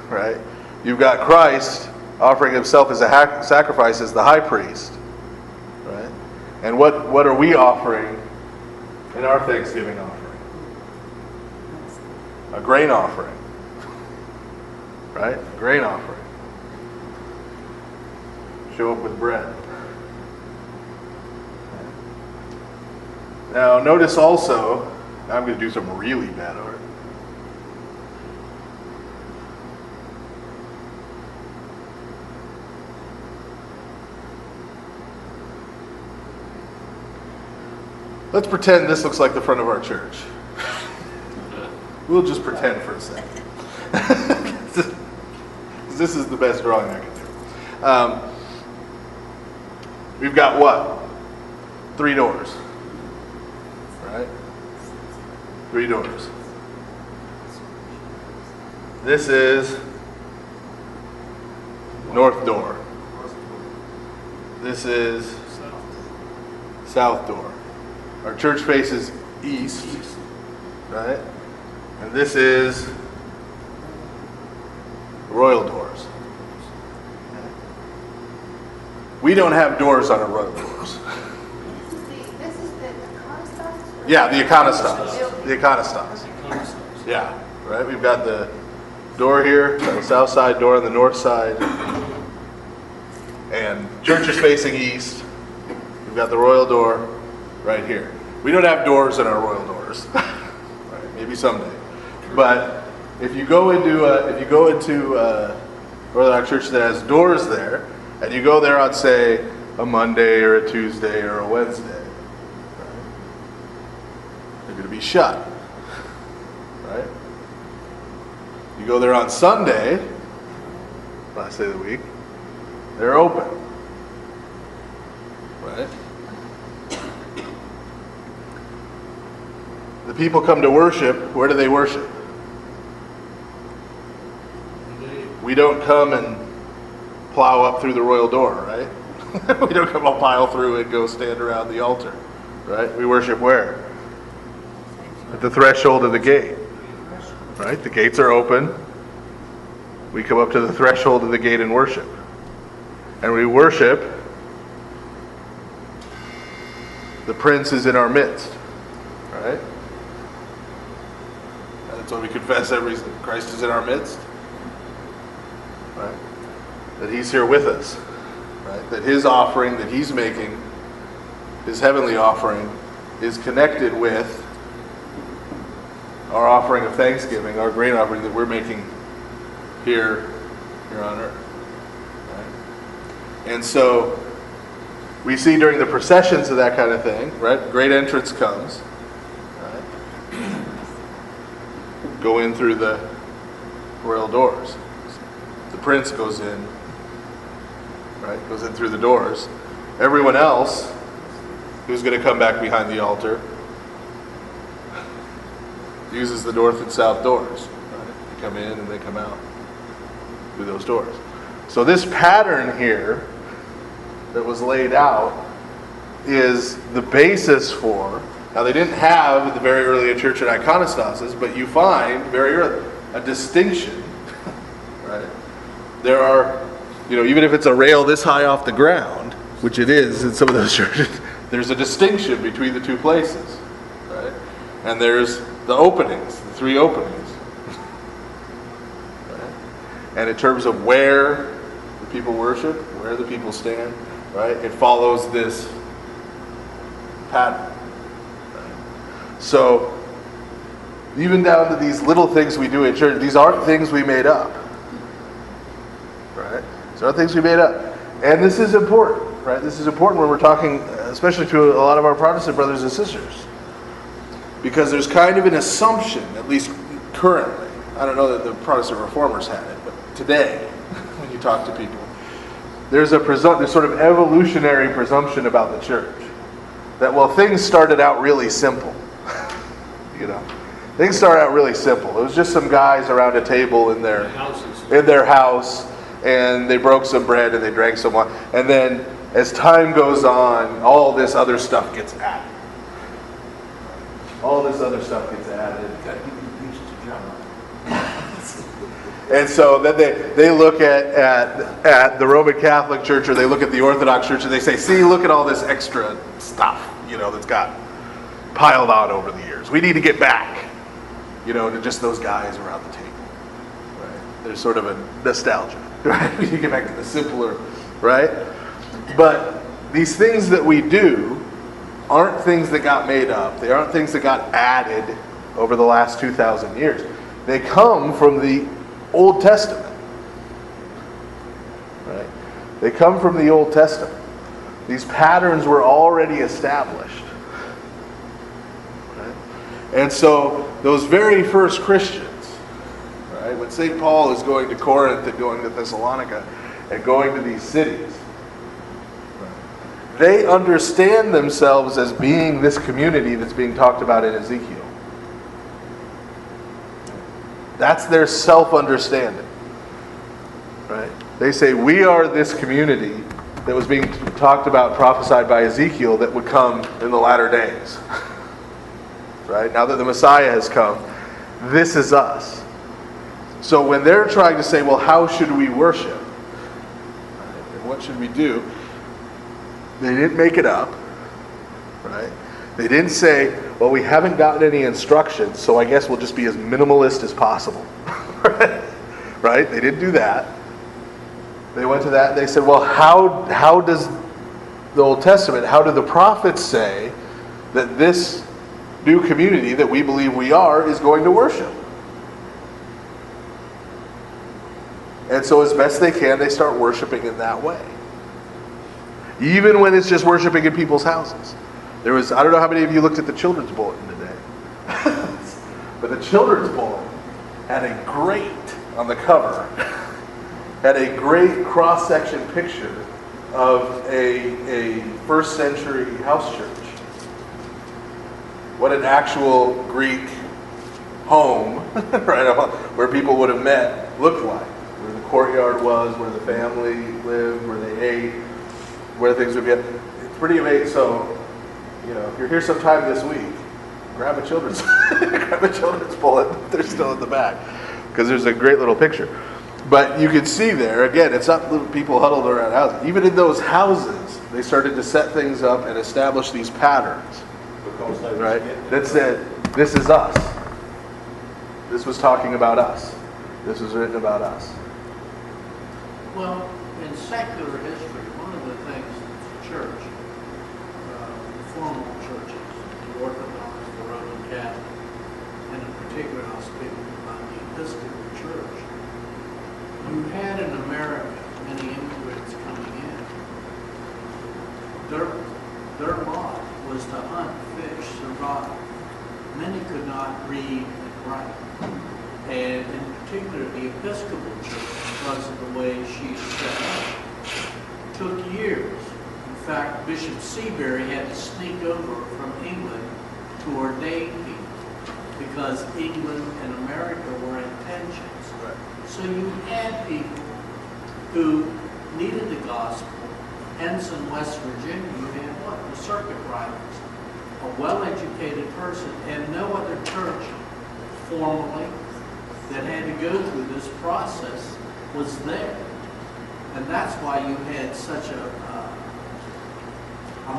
Speaker 2: right? You've got Christ offering himself as a sacrifice as the high priest, right? And what are we offering in our Thanksgiving offering? A grain offering, right? A grain offering. Show up with bread. Now notice also, I'm going to do some really bad art. Let's pretend this looks like the front of our church. We'll just pretend for a second. This is the best drawing I can do. We've got what? 3 doors. Right? 3 doors. This is north door. This is south door. Our church faces east, right? And this is royal doors. We don't have doors on our royal doors.
Speaker 1: This is the iconostas?
Speaker 2: Yeah, the iconostas. The iconostas. Yeah, right? We've got the door here, the south side door on the north side. And church is facing east. We've got the royal door right here. We don't have doors in our royal doors. Right, maybe someday. But if you go into Orthodox church that has doors there, and you go there on, say, a Monday or a Tuesday or a Wednesday, right, they're going to be shut. Right? You go there on Sunday, last day of the week, they're open. Right? The people come to worship. Where do they worship? We don't come and plow up through the royal door, right? We don't come and pile through and go stand around the altar, right? We worship where? At the threshold of the gate, right? The gates are open. We come up to the threshold of the gate and worship. And we worship. The prince is in our midst, right? And that's why we confess Christ is in our midst, right? That he's here with us, right? That his offering that he's making, his heavenly offering, is connected with our offering of thanksgiving, our grain offering that we're making here on earth. Right? And so we see during the processions of that kind of thing, right? Great entrance comes, right? Go in through the royal doors. The prince goes in, right? Goes in through the doors. Everyone else who's going to come back behind the altar uses the north and south doors. Right? They come in and they come out through those doors. So this pattern here that was laid out is the basis for, now they didn't have at the very early church at iconostasis, but you find very early a distinction, right? There are, even if it's a rail this high off the ground, which it is in some of those churches, there's a distinction between the two places, right? And there's the openings, the 3 openings. And in terms of where the people worship, where the people stand, right, it follows this pattern. Right? So, even down to these little things we do in church, these aren't things we made up. Right? These aren't things we made up. And this is important, right? This is important when we're talking, especially to a lot of our Protestant brothers and sisters. Because there's kind of an assumption, at least currently, I don't know that the Protestant reformers had it, but today, when you talk to people, there's sort of evolutionary presumption about the church. That, well, things started out really simple. You know? Things started out really simple. It was just some guys around a table in their house, and they broke some bread and they drank some wine. And then, as time goes on, all this other stuff gets added. All this other stuff gets added. And so then they look at the Roman Catholic Church, or they look at the Orthodox Church, and they say, see, look at all this extra stuff, that's got piled on over the years. We need to get back, to just those guys around the table. Right? There's sort of a nostalgia, right? We need to get back to the simpler, right? But these things that we do aren't things that got made up. They aren't things that got added over the last 2,000 years. They come from the Old Testament. Right? They come from the Old Testament. These patterns were already established. Right? And so those very first Christians, right, when St. Paul is going to Corinth and going to Thessalonica and going to these cities, they understand themselves as being this community that's being talked about in Ezekiel. That's their self-understanding. Right? They say, we are this community that was being talked about, prophesied by Ezekiel, that would come in the latter days. Right? Now that the Messiah has come, this is us. So when they're trying to say, well, how should we worship? Right? And what should we do? They didn't make it up. Right? They didn't say, well, we haven't gotten any instructions, so I guess we'll just be as minimalist as possible. Right? They didn't do that. They went to that and they said, well, how does the Old Testament, how do the prophets say that this new community that we believe we are is going to worship? And so as best they can, they start worshiping in that way. Even when it's just worshiping in people's houses. I don't know how many of you looked at the children's bulletin today. But the children's bulletin had a great, on the cover, had a great cross-section picture of a first century house church. What an actual Greek home, right, where people would have met, looked like. Where the courtyard was, where the family lived, where they ate, where things would be. It's pretty amazing. So, if you're here sometime this week, grab a children's bulletin. They're still in the back because there's a great little picture. But you can see there, again, it's not little people huddled around houses. Even in those houses, they started to set things up and establish these patterns. Right? That said, this is us. This was talking about us. This was written about us.
Speaker 6: Well, in secular history, one of the things that the church, formal churches, the Orthodox, the Roman Catholic, and in particular I'll speak about the Episcopal Church, you had in America many immigrants coming in. Their lot was to hunt, fish, survive. Many could not read and write. And in particular, the Episcopal Church, because of the way she's set up, took years. In fact, Bishop Seabury had to sneak over from England to ordain people because England and America were in tensions.
Speaker 2: Right.
Speaker 6: So you had people who needed the gospel. Hence, in West Virginia, you had what? The circuit riders. A well-educated person, and no other church formally that had to go through this process was there. And that's why you had such a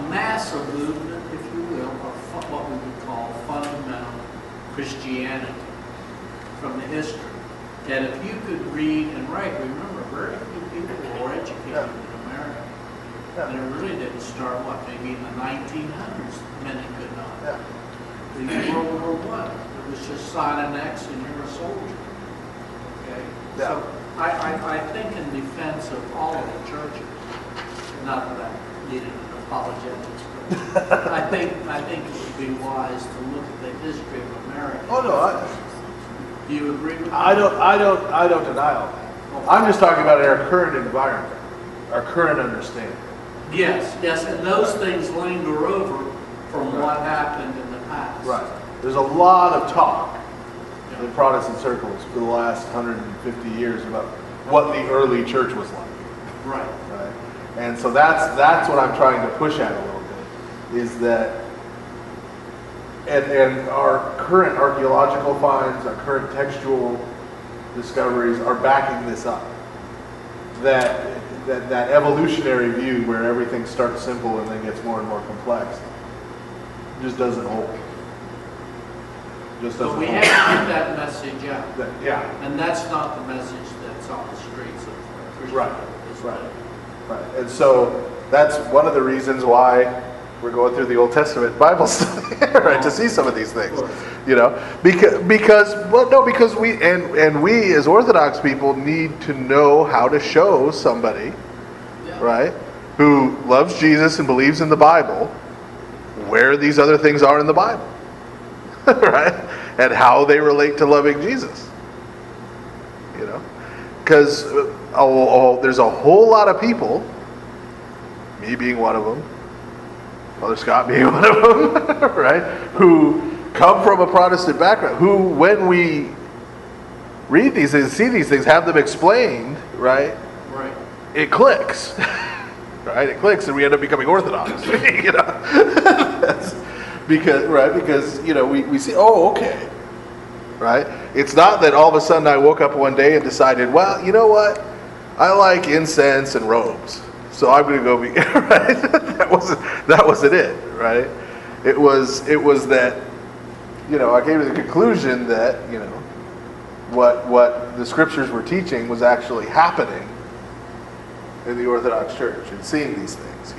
Speaker 6: massive movement, if you will, of what we would call fundamental Christianity from the history. And if you could read and write, remember, very few people were educated in America. And it really didn't start, maybe in the 1900s, many could not. In World War I, it was just sign an X and you're a soldier. Okay? So I think in defense of all of the churches, not that I needed an apologetics, but I think it would be wise to look at the history of America.
Speaker 2: Oh no,
Speaker 6: Do you agree with that?
Speaker 2: I don't deny all that. I'm just talking about our current environment, our current understanding.
Speaker 6: Yes, and those things linger over from what happened in the past.
Speaker 2: Right. There's a lot of talk in Protestant circles for the last 150 years about what the early church was like.
Speaker 6: Right.
Speaker 2: Right. And so that's what I'm trying to push at a little bit, is that and our current archaeological finds, our current textual discoveries are backing this up. That evolutionary view where everything starts simple and then gets more and more complex just doesn't hold. Just doesn't
Speaker 6: But we
Speaker 2: hold.
Speaker 6: have to get that message out.
Speaker 2: Yeah.
Speaker 6: And that's not the message that's on the streets of Christian.
Speaker 2: Right. And so that's one of the reasons why we're going through the Old Testament Bible study, right? To see some of these things, because we and we as Orthodox people need to know how to show somebody, right, who loves Jesus and believes in the Bible, where these other things are in the Bible, right, and how they relate to loving Jesus, because there's a whole lot of people, me being one of them, Father Scott being one of them, right, who come from a Protestant background, who, when we read these things, see these things, have them explained, right, it clicks, right, it clicks, and we end up becoming Orthodox, That's because we see, okay, right, it's not that all of a sudden I woke up one day and decided, well, you know what, I like incense and robes, so I'm going to go be right. That wasn't it, right? It was that I came to the conclusion that what the scriptures were teaching was actually happening in the Orthodox Church, and seeing these things,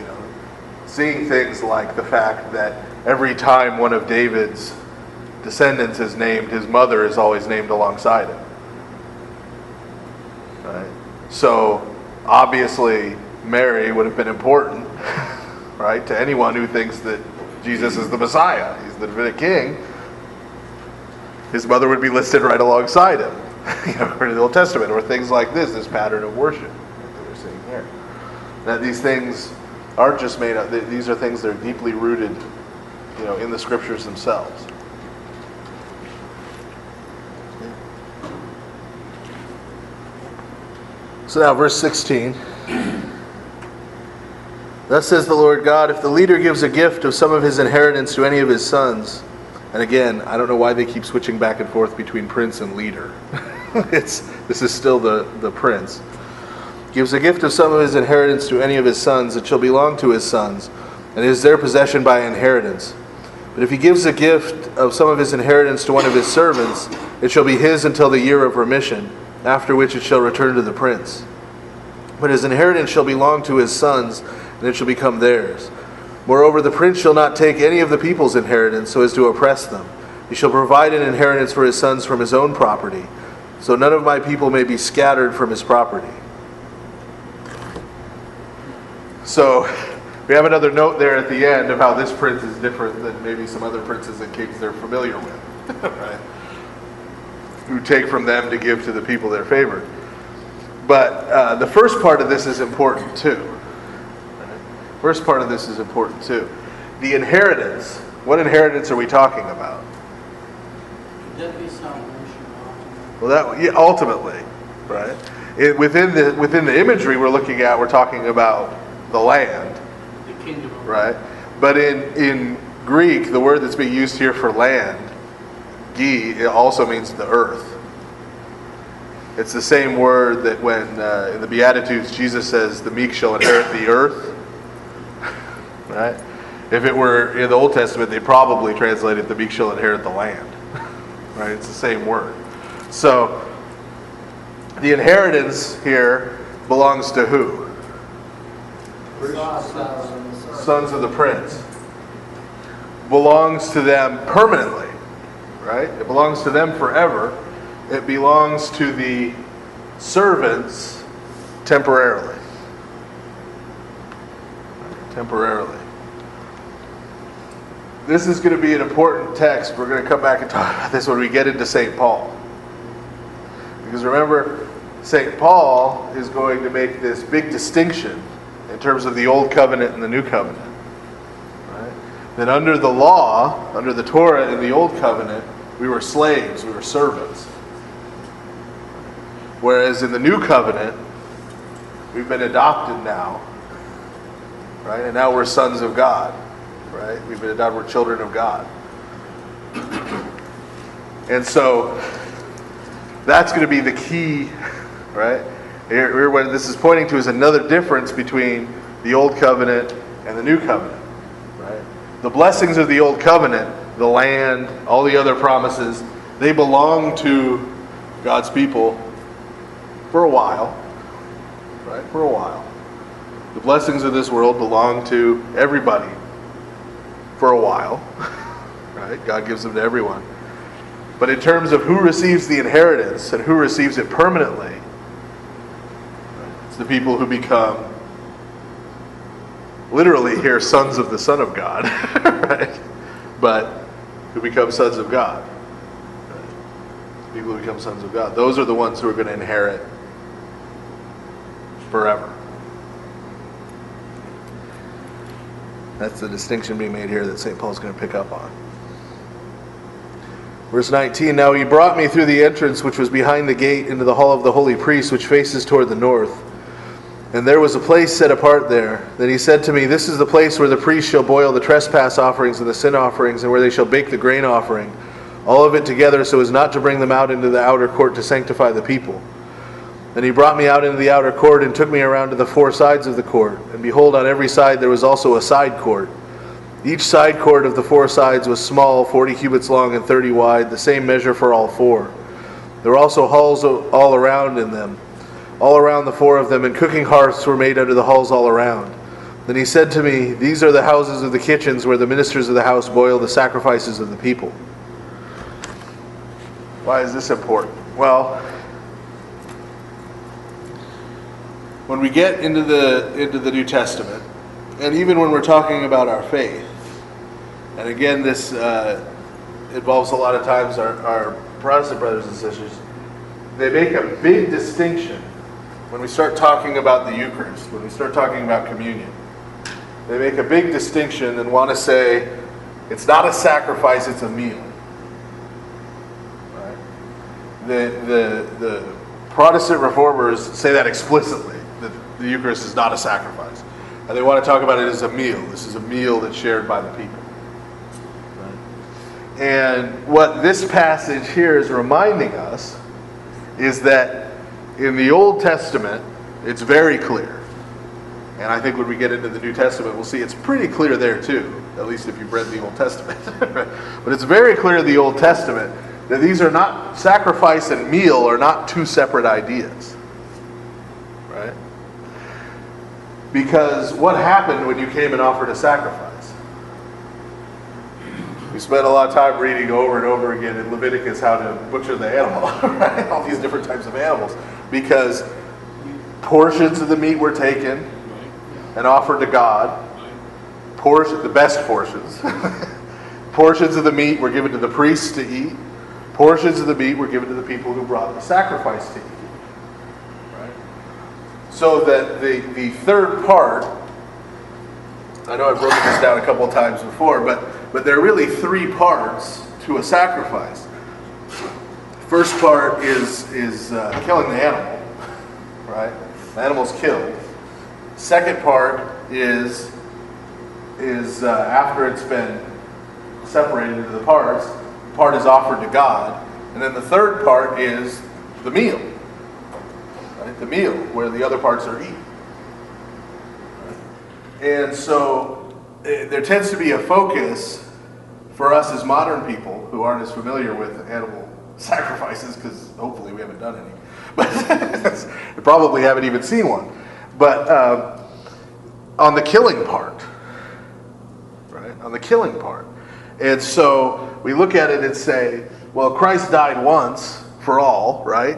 Speaker 2: seeing things like the fact that every time one of David's descendants is named, his mother is always named alongside him, right? So obviously Mary would have been important, right, to anyone who thinks that Jesus is the Messiah, he's the Davidic king. His mother would be listed right alongside him, in the Old Testament, or things like this pattern of worship that we're seeing here. That these things aren't just made up; these are things that are deeply rooted, in the scriptures themselves. So now, verse 16. Thus says the Lord God, if the leader gives a gift of some of his inheritance to any of his sons, and again, I don't know why they keep switching back and forth between prince and leader. This is still the prince. Gives a gift of some of his inheritance to any of his sons, it shall belong to his sons, and it is their possession by inheritance. But if he gives a gift of some of his inheritance to one of his servants, it shall be his until the year of remission, after which it shall return to the prince. But his inheritance shall belong to his sons, and it shall become theirs. Moreover, the prince shall not take any of the people's inheritance so as to oppress them. He shall provide an inheritance for his sons from his own property, so none of my people may be scattered from his property. So, we have another note there at the end of how this prince is different than maybe some other princes and kings they're familiar with, right? Who take from them to give to the people they're favored. But the first part of this is important too. First part of this is important too. The inheritance. What inheritance are we talking about?
Speaker 6: Could that be salvation?
Speaker 2: Well, ultimately, right? Within the imagery we're looking at, we're talking about the land,
Speaker 6: The kingdom of
Speaker 2: right? But in Greek, the word that's being used here for land, gi, it also means the earth. It's the same word that when in the Beatitudes Jesus says the meek shall inherit the earth. Right? If it were in the Old Testament, they probably translated the meek shall inherit the land. Right? It's the same word. So The inheritance here belongs to who? Sons of the prince. Belongs to them permanently, right? It belongs to them forever. It belongs to the servants temporarily. Temporarily. This is going to be an important text. We're going to come back and talk about this when we get into St. Paul. Because remember, St. Paul is going to make this big distinction in terms of the Old Covenant and the New Covenant. Right? That under the law, under the Torah in the Old Covenant, we were slaves, we were servants. Whereas in the New Covenant, we've been adopted now. Right? And now we're sons of God. Right? We've been adopted, we're children of God. And so, that's going to be the key, right? Here, what this is pointing to is another difference between the Old Covenant and the New Covenant, right? The blessings of the Old Covenant, the land, all the other promises, they belong to God's people for a while, right? For a while. The blessings of this world belong to everybody for a while, right? God gives them to everyone. But in terms of who receives the inheritance and who receives it permanently, it's the people who become, literally here, sons of the Son of God, right? But who become sons of God. Right? People who become sons of God. Those are the ones who are going to inherit forever. That's the distinction being made here that St. Paul's going to pick up on. Verse 19, now he brought me through the entrance which was behind the gate into the hall of the holy priests, which faces toward the north. And there was a place set apart there. Then he said to me, this is the place where the priests shall boil the trespass offerings and the sin offerings, and where they shall bake the grain offering, all of it together, so as not to bring them out into the outer court to sanctify the people. Then he brought me out into the outer court and took me around to the four sides of the court. And behold, on every side there was also a side court. Each side court of the four sides was small, 40 cubits long and 30 wide, the same measure for all four. There were also halls all around in them, all around the four of them, and cooking hearths were made under the halls all around. Then he said to me, these are the houses of the kitchens where the ministers of the house boil the sacrifices of the people. Why is this important? Well, when we get into the New Testament, and even when we're talking about our faith, and again, this involves a lot of times our Protestant brothers and sisters, they make a big distinction when we start talking about the Eucharist, when we start talking about communion. They make a big distinction and want to say it's not a sacrifice, it's a meal. Right? The Protestant reformers say that explicitly, that the Eucharist is not a sacrifice. And they want to talk about it as a meal. This is a meal that's shared by the people. Right? And what this passage here is reminding us is that in the Old Testament, it's very clear. And I think when we get into the New Testament, we'll see it's pretty clear there too, at least if you've read the Old Testament. But it's very clear in the Old Testament that these are not, sacrifice and meal are not two separate ideas. Right? Because what happened when you came and offered a sacrifice? We spent a lot of time reading over and over again in Leviticus how to butcher the animal, right? All these different types of animals. Because portions of the meat were taken and offered to God. The best portions. Portions of the meat were given to the priests to eat. Portions of the meat were given to the people who brought the sacrifice to eat. So that the third part, I know I've broken this down a couple of times before, but there are really three parts to a sacrifice. First part is killing the animal, right? The animal's killed. Second part is after it's been separated into the part is offered to God, and then the third part is the meal. The meal, where the other parts are eaten. And so there tends to be a focus for us as modern people who aren't as familiar with animal sacrifices, because hopefully we haven't done any. But we probably haven't even seen one. But on the killing part, right? On the killing part. And so we look at it and say, well, Christ died once for all, right?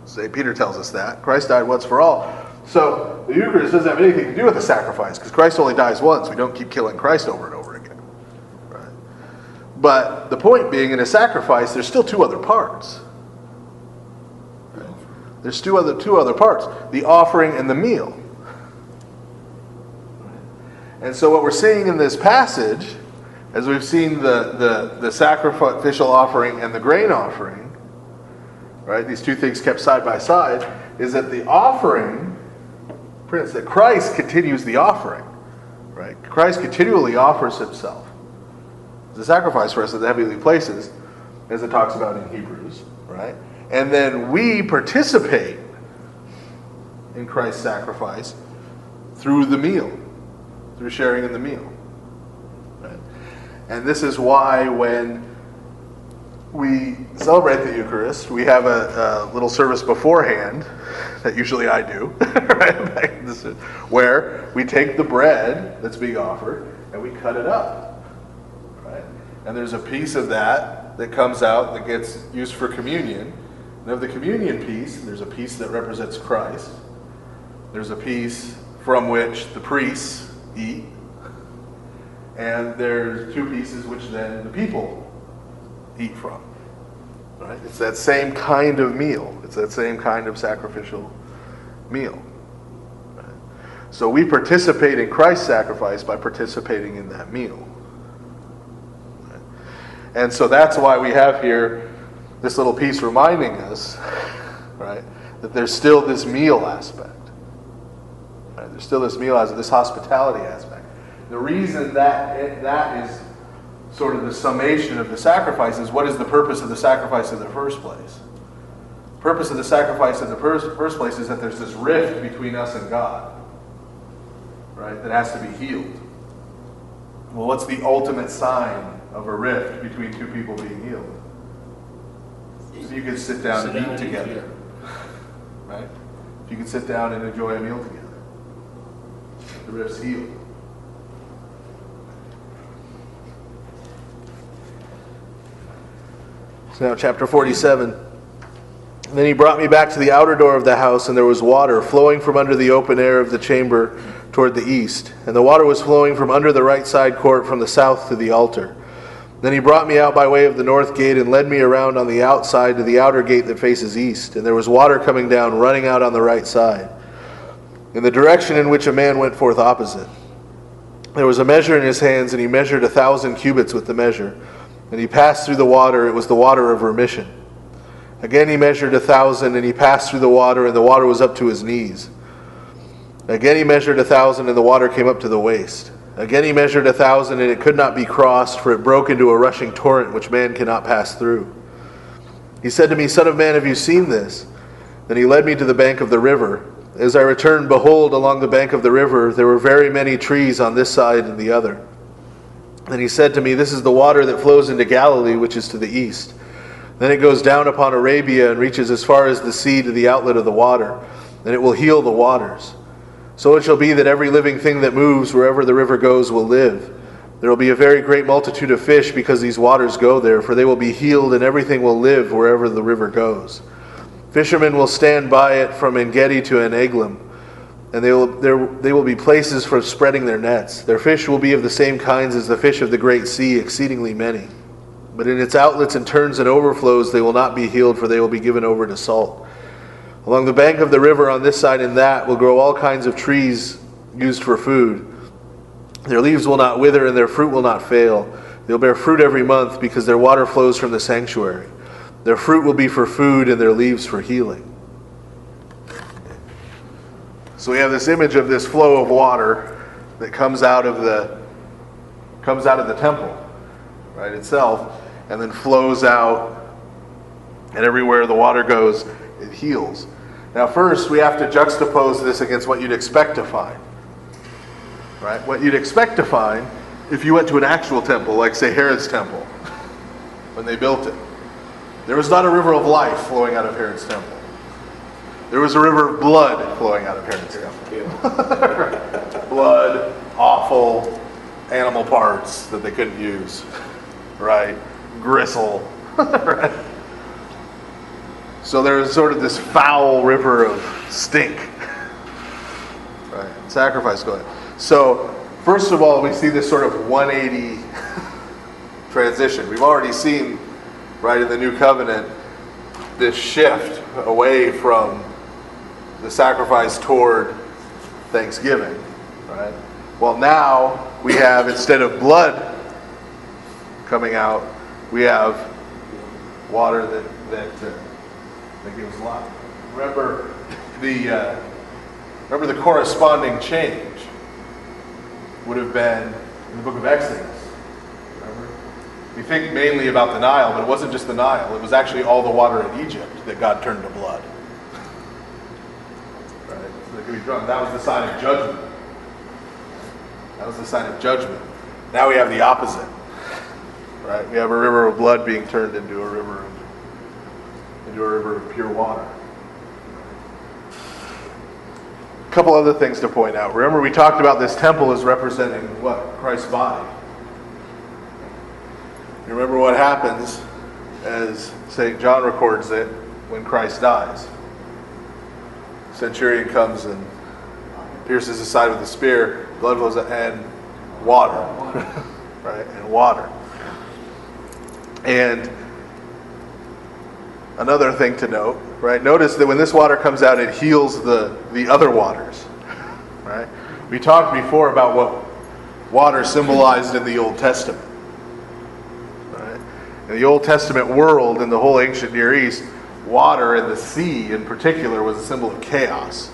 Speaker 2: St. Peter tells us that. Christ died once for all. So the Eucharist doesn't have anything to do with the sacrifice, because Christ only dies once. We don't keep killing Christ over and over again. Right? But the point being, in a sacrifice, there's still two other parts. Right? There's two other parts. The offering and the meal. And so what we're seeing in this passage, as we've seen the sacrificial offering and the grain offering, right? These two things kept side by side, is that the offering, that Christ continues the offering, right? Christ continually offers himself as a sacrifice for us in the heavenly places, as it talks about in Hebrews, right? And then we participate in Christ's sacrifice through the meal, through sharing in the meal, right? And this is why when we celebrate the Eucharist, we have a little service beforehand that usually I do, right? Where we take the bread that's being offered and we cut it up, right? And there's a piece of that comes out that gets used for communion. And of the communion piece, there's a piece that represents Christ. There's a piece from which the priests eat. And there's two pieces which then the people eat from. Right? It's that same kind of meal. It's that same kind of sacrificial meal. Right? So we participate in Christ's sacrifice by participating in that meal. Right? And so that's why we have here this little piece reminding us, right, that there's still this meal aspect. Right? There's still this meal aspect, this hospitality aspect. The reason that is sort of the summation of the sacrifice is, what is the purpose of the sacrifice in the first place? The purpose of the sacrifice in the first place is that there's this rift between us and God, right, that has to be healed. Well, what's the ultimate sign of a rift between two people being healed? So you can sit down and eat together, right? If you can sit down and enjoy a meal together, the rift's healed. Now, chapter 47. And then he brought me back to the outer door of the house, and there was water flowing from under the open air of the chamber toward the east. And the water was flowing from under the right side court from the south to the altar. Then he brought me out by way of the north gate and led me around on the outside to the outer gate that faces east. And there was water coming down, running out on the right side, in the direction in which a man went forth opposite. There was a measure in his hands, and he measured 1,000 cubits with the measure. And he passed through the water. It was the water of remission. Again he measured 1,000, and he passed through the water, and the water was up to his knees. Again he measured 1,000, and the water came up to the waist. Again he measured 1,000, and it could not be crossed, for it broke into a rushing torrent which man cannot pass through. He said to me, Son of man, have you seen this? Then he led me to the bank of the river. As I returned, behold, along the bank of the river there were very many trees on this side and the other. And he said to me, This is the water that flows into Galilee, which is to the east. Then it goes down upon Arabia and reaches as far as the sea to the outlet of the water, and it will heal the waters. So it shall be that every living thing that moves wherever the river goes will live. There will be a very great multitude of fish because these waters go there, for they will be healed, and everything will live wherever the river goes. Fishermen will stand by it from En-Gedi to En-Eglim, and they will be places for spreading their nets. Their fish will be of the same kinds as the fish of the great sea, exceedingly many. But in its outlets and turns and overflows they will not be healed, for they will be given over to salt. Along the bank of the river on this side and that will grow all kinds of trees used for food. Their leaves will not wither, and their fruit will not fail. They will bear fruit every month, because their water flows from the sanctuary. Their fruit will be for food, and their leaves for healing. So we have this image of this flow of water that comes out of the temple, right, itself, and then flows out, and everywhere the water goes, it heals. Now first, we have to juxtapose this against what you'd expect to find. Right? What you'd expect to find if you went to an actual temple, like say Herod's temple, when they built it. There was not a river of life flowing out of Herod's temple. There was a river of blood flowing out of Herod's temple. Blood, awful animal parts that they couldn't use, right? Gristle, right? So there was sort of this foul river of stink, right? Sacrifice going. So first of all, we see this sort of 180 transition. We've already seen, right, in the New Covenant, this shift away from the sacrifice toward thanksgiving, right? Well, now we have, instead of blood coming out, we have water that gives life. Remember the corresponding change would have been in the book of Exodus. Remember? We think mainly about the Nile, but it wasn't just the Nile. It was actually all the water in Egypt that God turned to blood. Right? So they could be drunk. That was the sign of judgment. That was the sign of judgment. Now we have the opposite. Right? We have a river of blood being turned into a river of pure water. A couple other things to point out. Remember, we talked about this temple as representing what? Christ's body. You remember what happens as St. John records it when Christ dies. The centurion comes and pierces his side with a spear, blood flows, and water. Right? And water. And another thing to note, right? Notice that when this water comes out, it heals the other waters, right? We talked before about what water symbolized in the Old Testament, right? In the Old Testament world, in the whole ancient Near East, water and the sea in particular was a symbol of chaos,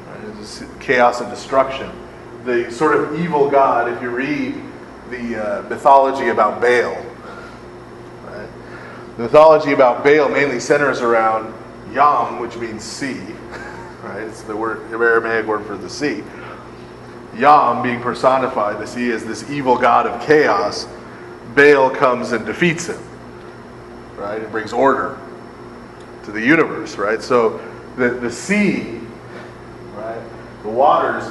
Speaker 2: right? It was chaos and destruction. The sort of evil god, if you read the mythology about Baal, the mythology about Baal mainly centers around Yam, which means sea, right? It's the Aramaic word for the sea. Yam being personified, the sea is this evil god of chaos. Baal comes and defeats him, right? It brings order to the universe, right? So the sea, right? The waters,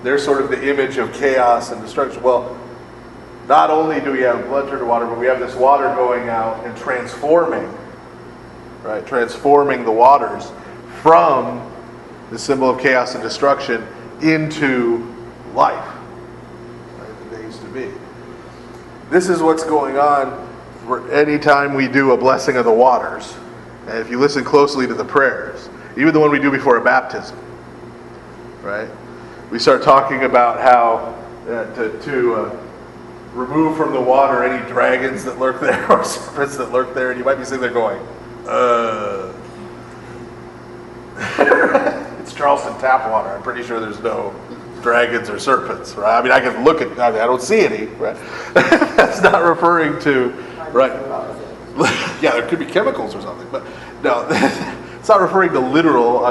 Speaker 2: they're sort of the image of chaos and destruction. Well, not only do we have blood turned to water, but we have this water going out and transforming, right? Transforming the waters from the symbol of chaos and destruction into life, right, that they used to be. This is what's going on for any time we do a blessing of the waters. And if you listen closely to the prayers, even the one we do before a baptism, right? We start talking about how to remove from the water any dragons that lurk there or serpents that lurk there, and you might be sitting there going, it's Charleston tap water. I'm pretty sure there's no dragons or serpents, right? I mean, I can look at, I don't see any, right? That's not referring to, right? Yeah, there could be chemicals or something, but no, it's not referring to literal,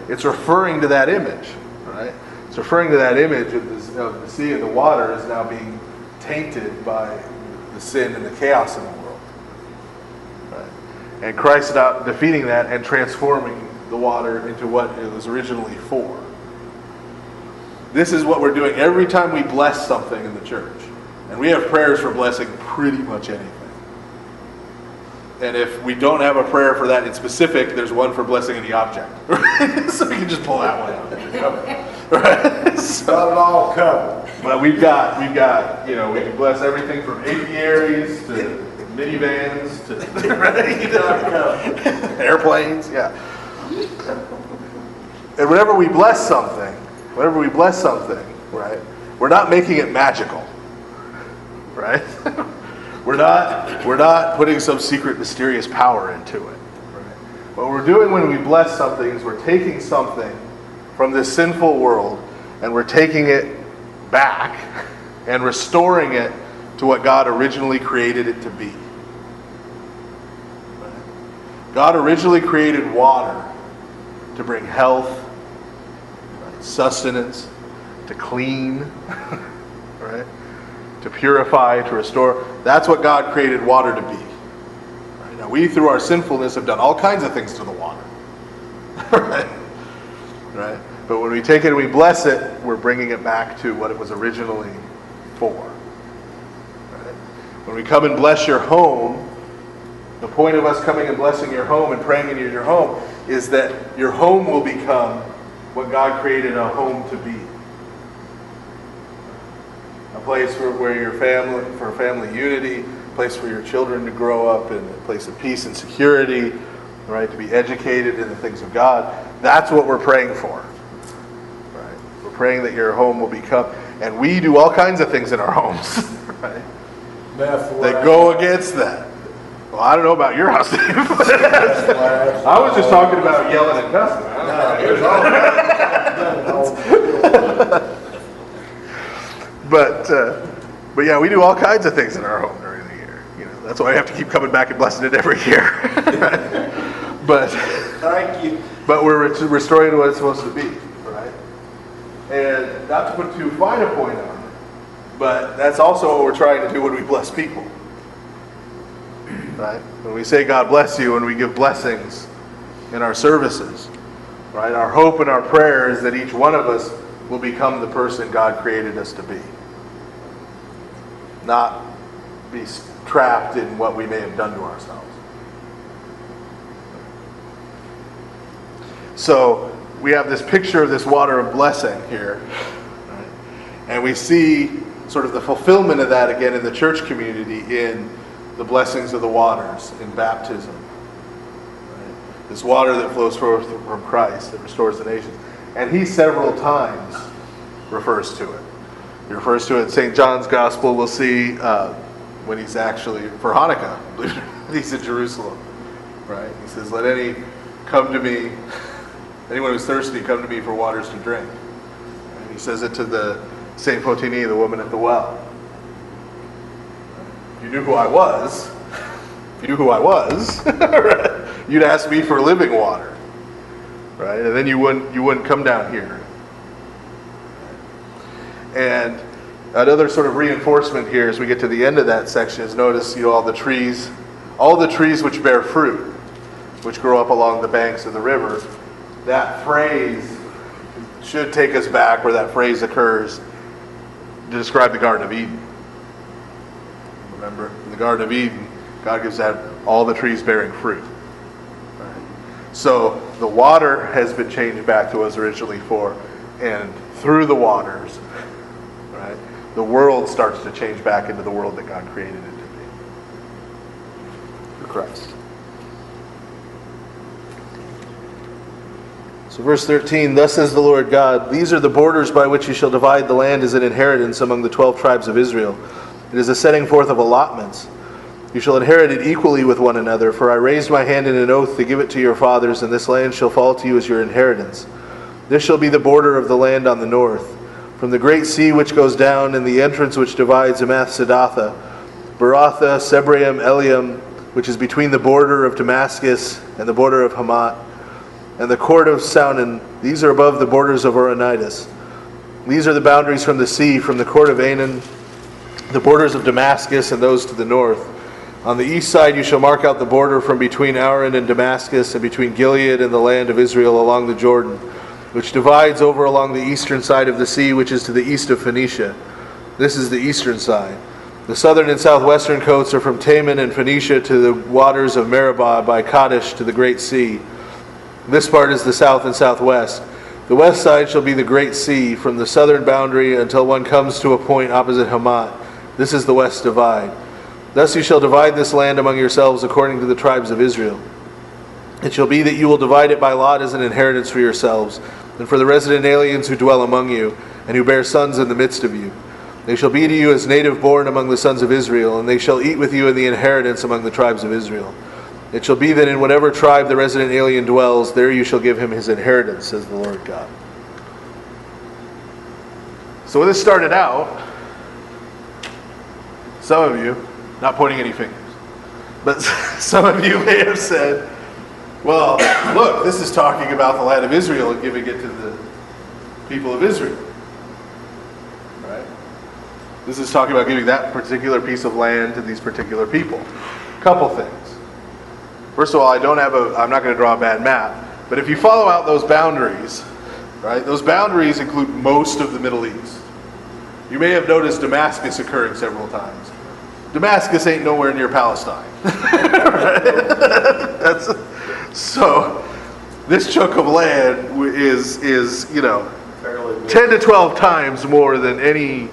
Speaker 2: it's referring to that image, right? It's referring to that image of the sea and the water is now being tainted by the sin and the chaos in the world, right? And Christ not defeating that and transforming the water into what it was originally for. This is what we're doing every time we bless something in the church. And we have prayers for blessing pretty much anything. And if we don't have a prayer for that in specific, there's one for blessing any object. Right? So we can just pull that one out. Right? So,
Speaker 3: Got it all covered.
Speaker 2: but we've got, you know, we can bless everything from apiaries to minivans to right? Airplanes, yeah. And whenever we bless something, right, we're not making it magical, right? We're not putting some secret mysterious power into it. Right? What we're doing when we bless something is we're taking something from this sinful world and we're taking it back and restoring it to what God originally created it to be. Right? God originally created water to bring health, right, sustenance, to clean, right? To purify, to restore. That's what God created water to be. Right? We, through our sinfulness, have done all kinds of things to the water. Right? But when we take it and we bless it, we're bringing it back to what it was originally for. Right? When we come and bless your home, the point of us coming and blessing your home and praying in your home is that your home will become what God created a home to be. A place where your family, for family unity, a place for your children to grow up in, a place of peace and security, right? To be educated in the things of God. That's what we're praying for. Right? We're praying that your home will become, and we do all kinds of things in our homes, right? That go against that. Well, I don't know about your house, Dave. I was just talking about yelling and cussing. But yeah, we do all kinds of things in our home during the year. You know, that's why I have to keep coming back and blessing it every year. But
Speaker 3: Thank you.
Speaker 2: But we're restoring to what it's supposed to be, right? And not to put too fine a point on it, but that's also what we're trying to do when we bless people. Right? When we say God bless you and we give blessings in our services, right? Our hope and our prayer is that each one of us will become the person God created us to be. Not be trapped in what we may have done to ourselves. So we have this picture of this water of blessing here. Right? And we see sort of the fulfillment of that again in the church community in the blessings of the waters in baptism. Right? This water that flows forth from Christ that restores the nations. And he several times refers to it. He refers to it in St. John's Gospel. We'll see when he's actually, for Hanukkah, he's in Jerusalem. Right? He says, let any come to me, anyone who's thirsty, come to me for waters to drink. And he says it to the St. Fotini, the woman at the well. If you knew who I was, you'd ask me for living water, right? And then you wouldn't come down here. And another sort of reinforcement here as we get to the end of that section is notice, all the trees which bear fruit, which grow up along the banks of the river. That phrase should take us back where that phrase occurs to describe the Garden of Eden. Remember, in the Garden of Eden, God gives that all the trees bearing fruit. Right? So the water has been changed back to what it was originally for, and through the waters, right, the world starts to change back into the world that God created it to be. Through Christ. So verse 13, thus says the Lord God, these are the borders by which you shall divide the land as an inheritance among the 12 tribes of Israel. It is a setting forth of allotments. You shall inherit it equally with one another, for I raised my hand in an oath to give it to your fathers, and this land shall fall to you as your inheritance. This shall be the border of the land on the north, from the great sea which goes down, and the entrance which divides Amath-Sidatha, Baratha, Sebraim, Eliam, which is between the border of Damascus and the border of Hamath, and the court of Saunan. These are above the borders of Oronitis. These are the boundaries from the sea, from the court of Anan, the borders of Damascus, and those to the north. On the east side you shall mark out the border from between Aran and Damascus, and between Gilead and the land of Israel along the Jordan, which divides over along the eastern side of the sea, which is to the east of Phoenicia. This is the eastern side. The southern and southwestern coasts are from Taman and Phoenicia to the waters of Meribah by Kadesh to the great sea. This part is the south and southwest. The west side shall be the great sea, from the southern boundary until one comes to a point opposite Hamath. This is the west divide. Thus you shall divide this land among yourselves according to the tribes of Israel. It shall be that you will divide it by lot as an inheritance for yourselves, and for the resident aliens who dwell among you, and who bear sons in the midst of you. They shall be to you as native born among the sons of Israel, and they shall eat with you in the inheritance among the tribes of Israel. It shall be that in whatever tribe the resident alien dwells, there you shall give him his inheritance, says the Lord God. So when this started out, some of you, not pointing any fingers, but some of you may have said, well, look, this is talking about the land of Israel and giving it to the people of Israel. Right? This is talking about giving that particular piece of land to these particular people. Couple things. First of all, I'm not going to draw a bad map, but if you follow out those boundaries, right, those boundaries include most of the Middle East. You may have noticed Damascus occurring several times. Damascus ain't nowhere near Palestine. So this chunk of land is 10 to 12 times more than any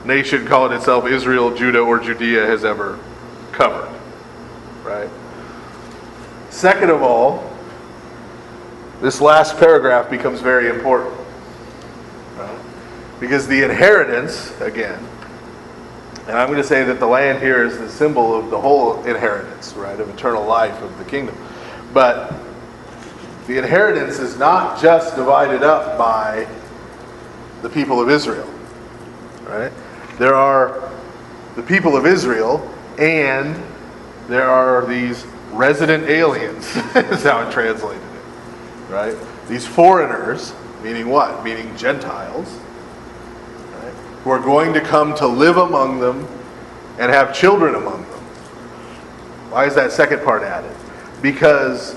Speaker 2: nation calling itself Israel, Judah, or Judea has ever covered. Right? Second of all, this last paragraph becomes very important. Right? Because the inheritance, again, and I'm going to say that the land here is the symbol of the whole inheritance, right, of eternal life of the kingdom. But the inheritance is not just divided up by the people of Israel, right? There are the people of Israel, and there are these resident aliens, is how it translated it, right? These foreigners, meaning what? Meaning Gentiles, right? Who are going to come to live among them and have children among them. Why is that second part added? Because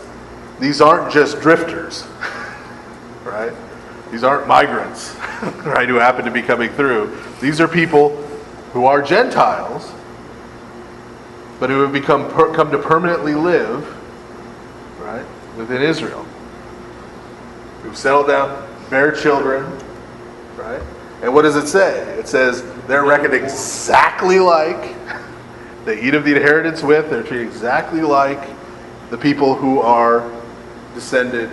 Speaker 2: these aren't just drifters, right? These aren't migrants, right, who happen to be coming through. These are people who are Gentiles, but who have come to permanently live, right, within Israel. Who've settled down, bear children, right? And what does it say? It says they're reckoned exactly like, they eat of the inheritance with, they're treated exactly like the people who are descended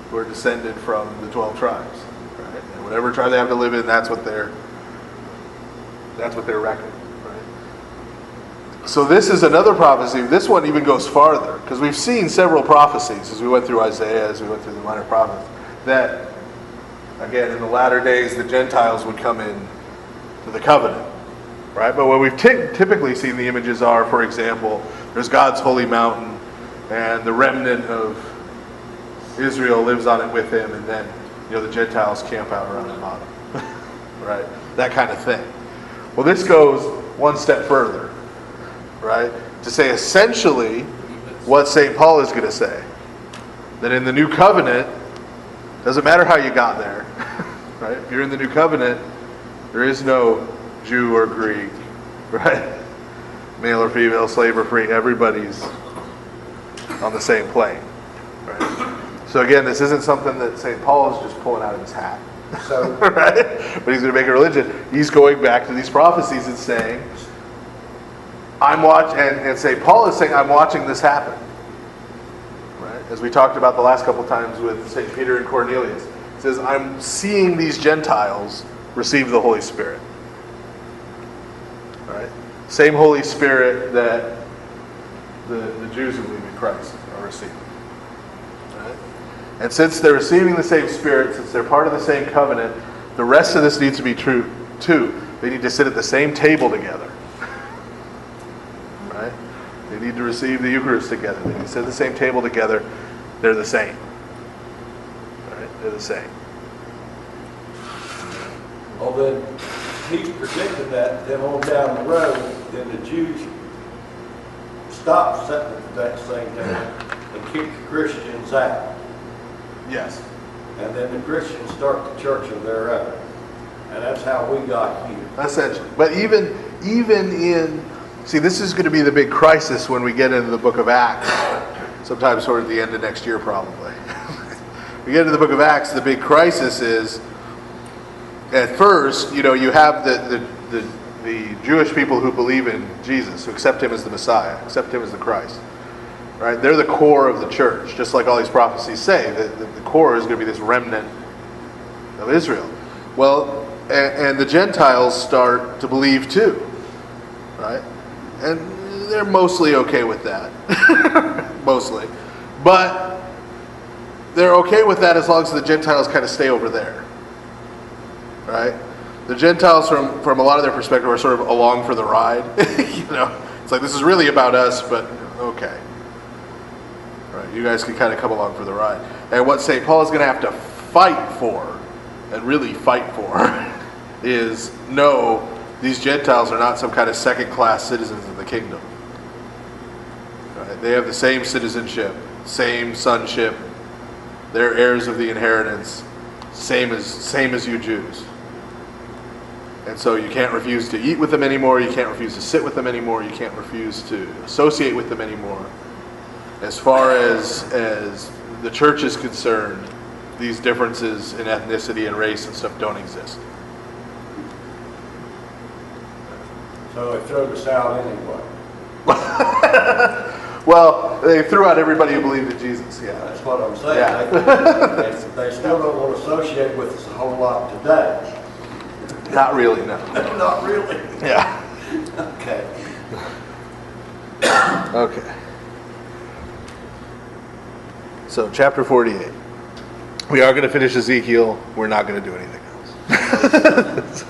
Speaker 2: from the 12 tribes, right? And whatever tribe they have to live in, that's what they're reckoned, right? So this is another prophecy. This one even goes farther, because we've seen several prophecies as we went through Isaiah, as we went through the minor prophets, that again in the latter days the Gentiles would come in to the covenant, right? But what we've typically seen the images are, for example, there's God's holy mountain, and the remnant of Israel lives on it with him, and then the Gentiles camp out around the bottom, right? That kind of thing. Well, this goes one step further, right? To say essentially what St. Paul is going to say, that in the new covenant, doesn't matter how you got there, right? If you're in the new covenant, there is no Jew or Greek, right? Male or female, slave or free, everybody's on the same plane, right? So again, this isn't something that St. Paul is just pulling out of his hat,
Speaker 3: So,
Speaker 2: right? But he's going to make a religion. He's going back to these prophecies and saying, and St. Paul is saying, I'm watching this happen, right? As we talked about the last couple times with St. Peter and Cornelius. He says, I'm seeing these Gentiles receive the Holy Spirit, right? Same Holy Spirit that the Jews who believe in Christ are receiving. Right? And since they're receiving the same Spirit, since they're part of the same covenant, the rest of this needs to be true too. They need to sit at the same table together. Right? They need to receive the Eucharist together. They need to sit at the same table together. They're the same. Right? They're the same.
Speaker 3: well then, he predicted that, then on down the road, then the Jews stopped sitting at that same table and kicked the Christians out.
Speaker 2: Yes.
Speaker 3: And then the Christians start the church of their own. And that's how we got here.
Speaker 2: Essentially. But even in, see, this is going to be the big crisis when we get into the book of Acts, sometime toward the end of next year probably. We get into the book of Acts, the big crisis is, at first, you have the Jewish people who believe in Jesus, who accept him as the Messiah, accept him as the Christ. Right? They're the core of the church, just like all these prophecies say. The core is going to be this remnant of Israel. Well, and the Gentiles start to believe too, right? And they're mostly okay with that, mostly. But they're okay with that as long as the Gentiles kind of stay over there, right? The Gentiles, from a lot of their perspective, are sort of along for the ride. It's like, this is really about us, but okay. Right, you guys can kind of come along for the ride. And what St. Paul is going to have to fight for, and really fight for, is no, these Gentiles are not some kind of second-class citizens of the kingdom. Right? They have the same citizenship, same sonship. They're heirs of the inheritance, same as you Jews. And so you can't refuse to eat with them anymore. You can't refuse to sit with them anymore. You can't refuse to associate with them anymore. As far as the church is concerned, these differences in ethnicity and race and stuff don't exist.
Speaker 3: So they throw us out anyway.
Speaker 2: Well, they threw out everybody who believed in Jesus, yeah.
Speaker 3: That's what I'm saying.
Speaker 2: Yeah.
Speaker 3: They still don't want to associate with us a whole lot today.
Speaker 2: Not really, no.
Speaker 3: Not really.
Speaker 2: Yeah.
Speaker 3: Okay.
Speaker 2: Okay. So, chapter 48. We are going to finish Ezekiel. We're not going to do anything else.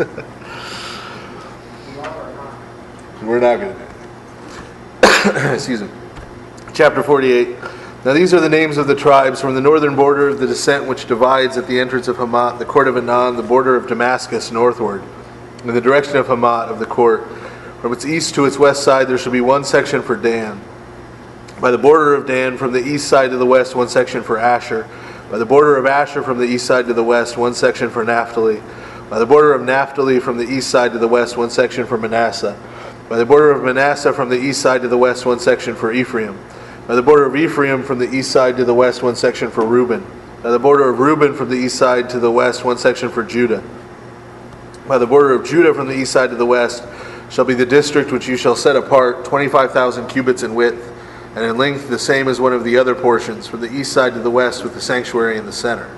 Speaker 2: We're not going to do anything. Excuse me. Chapter 48. Now these are the names of the tribes from the northern border of the descent which divides at the entrance of Hamath, the court of Anan, the border of Damascus northward, in the direction of Hamath of the court. From its east to its west side there shall be one section for Dan. By the border of Dan from the east side to the west, one section for Asher. By the border of Asher from the east side to the west, one section for Naphtali. By the border of Naphtali from the east side to the west, one section for Manasseh. By the border of Manasseh from the east side to the west, one section for Ephraim. By the border of Ephraim from the east side to the west, one section for Reuben. By the border of Reuben from the east side to the west, one section for Judah. By the border of Judah from the east side to the west shall be the district which you shall set apart, 25,000 cubits in width, and in length the same as one of the other portions, from the east side to the west with the sanctuary in the center.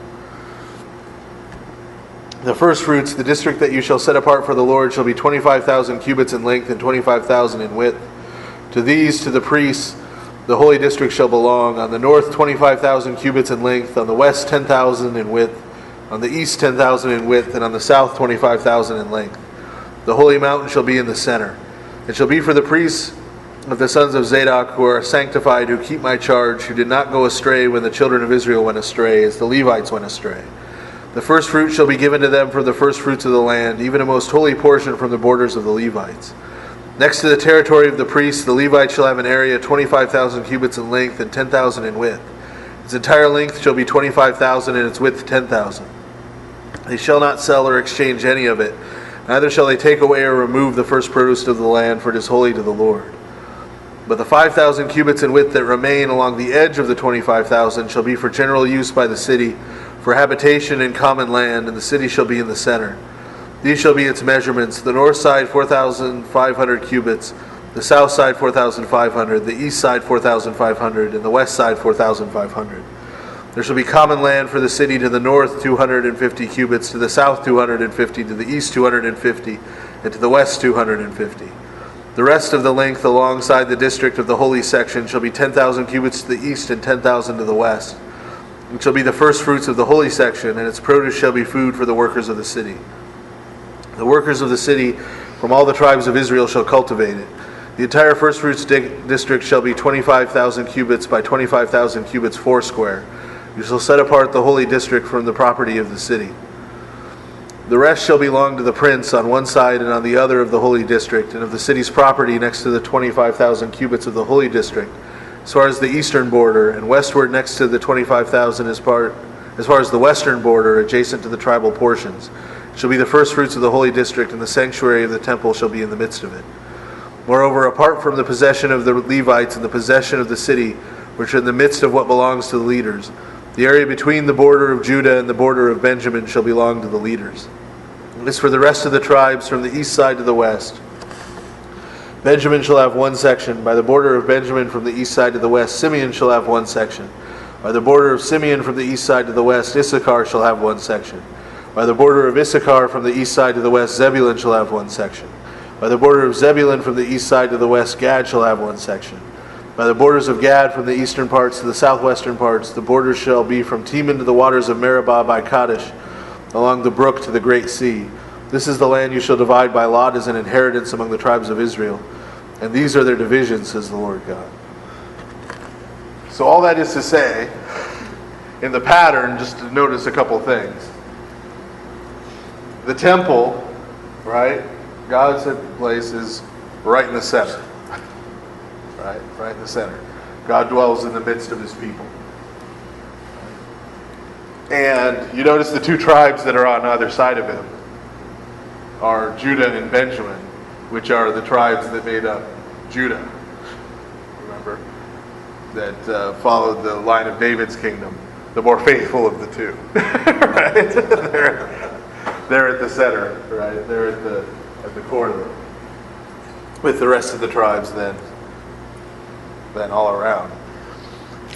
Speaker 2: The first fruits, the district that you shall set apart for the Lord, shall be 25,000 cubits in length and 25,000 in width. To these, to the priests, the holy district shall belong. On the north, 25,000 cubits in length. On the west, 10,000 in width. On the east, 10,000 in width. And on the south, 25,000 in length. The holy mountain shall be in the center. It shall be for the priests of the sons of Zadok who are sanctified, who keep my charge, who did not go astray when the children of Israel went astray, as the Levites went astray. The first fruit shall be given to them for the first fruits of the land, even a most holy portion from the borders of the Levites. Next to the territory of the priests, the Levites shall have an area 25,000 cubits in length and 10,000 in width. Its entire length shall be 25,000 and its width 10,000. They shall not sell or exchange any of it, neither shall they take away or remove the first produce of the land, for it is holy to the Lord. But the 5,000 cubits in width that remain along the edge of the 25,000 shall be for general use by the city, for habitation in common land, and the city shall be in the center. These shall be its measurements: the north side 4,500 cubits, the south side 4,500, the east side 4,500, and the west side 4,500. There shall be common land for the city: to the north 250 cubits, to the south 250, to the east 250, and to the west 250. The rest of the length alongside the district of the holy section shall be 10,000 cubits to the east and 10,000 to the west. It shall be the first fruits of the holy section, and its produce shall be food for the workers of the city. The workers of the city from all the tribes of Israel shall cultivate it. The entire first fruits district shall be 25,000 cubits by 25,000 cubits foursquare. You shall set apart the holy district from the property of the city. The rest shall belong to the prince on one side and on the other of the holy district, and of the city's property next to the 25,000 cubits of the holy district, as far as the eastern border, and westward next to the 25,000 as far as the western border, adjacent to the tribal portions. It shall be the first fruits of the holy district, and the sanctuary of the temple shall be in the midst of it. Moreover, apart from the possession of the Levites and the possession of the city, which are in the midst of what belongs to the leaders, the area between the border of Judah and the border of Benjamin shall belong to the leaders. As for the rest of the tribes from the east side to the west, Benjamin shall have one section. By the border of Benjamin from the east side to the west, Simeon shall have one section. By the border of Simeon from the east side to the west, Issachar shall have one section. By the border of Issachar from the east side to the west, Zebulun shall have one section. By the border of Zebulun from the east side to the west, Gad shall have one section. By the borders of Gad from the eastern parts to the southwestern parts, the borders shall be from Teman to the waters of Meribah by Kadesh, along the brook to the great sea. This is the land you shall divide by lot as an inheritance among the tribes of Israel. And these are their divisions, says the Lord God. So all that is to say, in the pattern, just to notice a couple things. The temple, right, God's place is right in the center. Right in the center. God dwells in the midst of his people. And you notice the two tribes that are on either side of him are Judah and Benjamin, which are the tribes that made up Judah. Remember? That followed the line of David's kingdom, the more faithful of the two. Right? They're at the center, right? They're at the core of it. With the rest of the tribes then all around.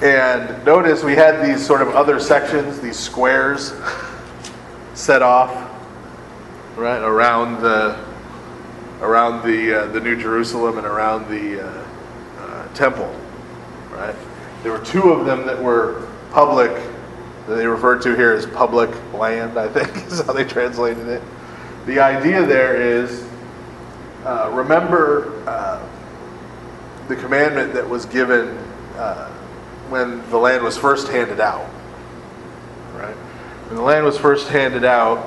Speaker 2: And notice we had these sort of other sections, these squares set off, right, around the New Jerusalem and around the temple, right? There were two of them that were public, that they referred to here as public land, I think is how they translated it. The idea there is, remember the commandment that was given when the land was first handed out, right? When the land was first handed out,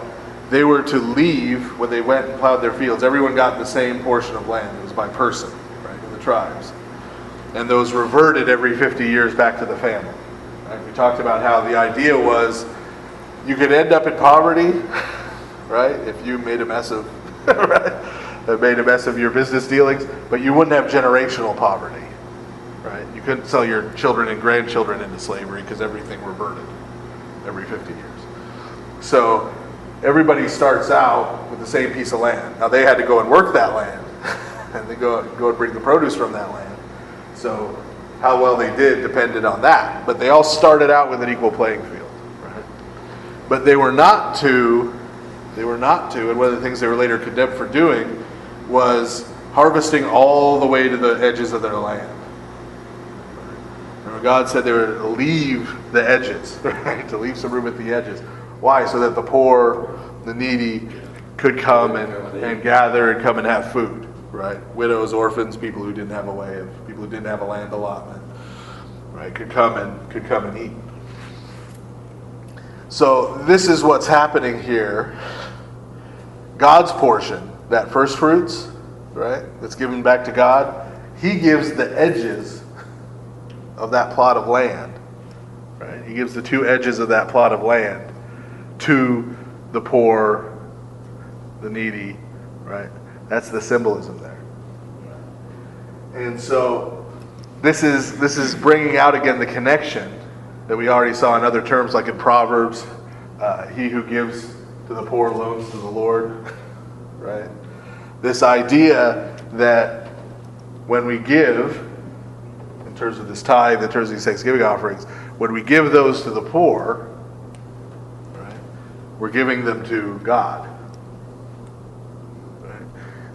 Speaker 2: they were to leave when they went and plowed their fields. Everyone got the same portion of land. It was by person, right, in the tribes. And those reverted every 50 years back to the family. Right? We talked about how the idea was you could end up in poverty, right, if you made a mess of, right, made a mess of your business dealings, but you wouldn't have generational poverty, right? You couldn't sell your children and grandchildren into slavery because everything reverted every 50 years. So everybody starts out with the same piece of land. Now they had to go and work that land, and they go and bring the produce from that land. So how well they did depended on that. But they all started out with an equal playing field, right? But they were not to, and one of the things they were later condemned for doing was harvesting all the way to the edges of their land. Remember, God said they were to leave the edges, right? To leave some room at the edges. Why? So that the poor, the needy could come and gather and come and have food, right? Widows, orphans, people who didn't have people who didn't have a land allotment, right? Could come and eat. So this is what's happening here. God's portion, that first fruits, right? That's given back to God. He gives the edges of that plot of land, right? He gives the two edges of that plot of land to the poor, the needy, right? That's the symbolism there. And so this is bringing out again the connection that we already saw in other terms, like in Proverbs, he who gives to the poor loans to the Lord, right? This idea that when we give, in terms of this tithe, in terms of these Thanksgiving offerings, when we give those to the poor, right, we're giving them to God. Right?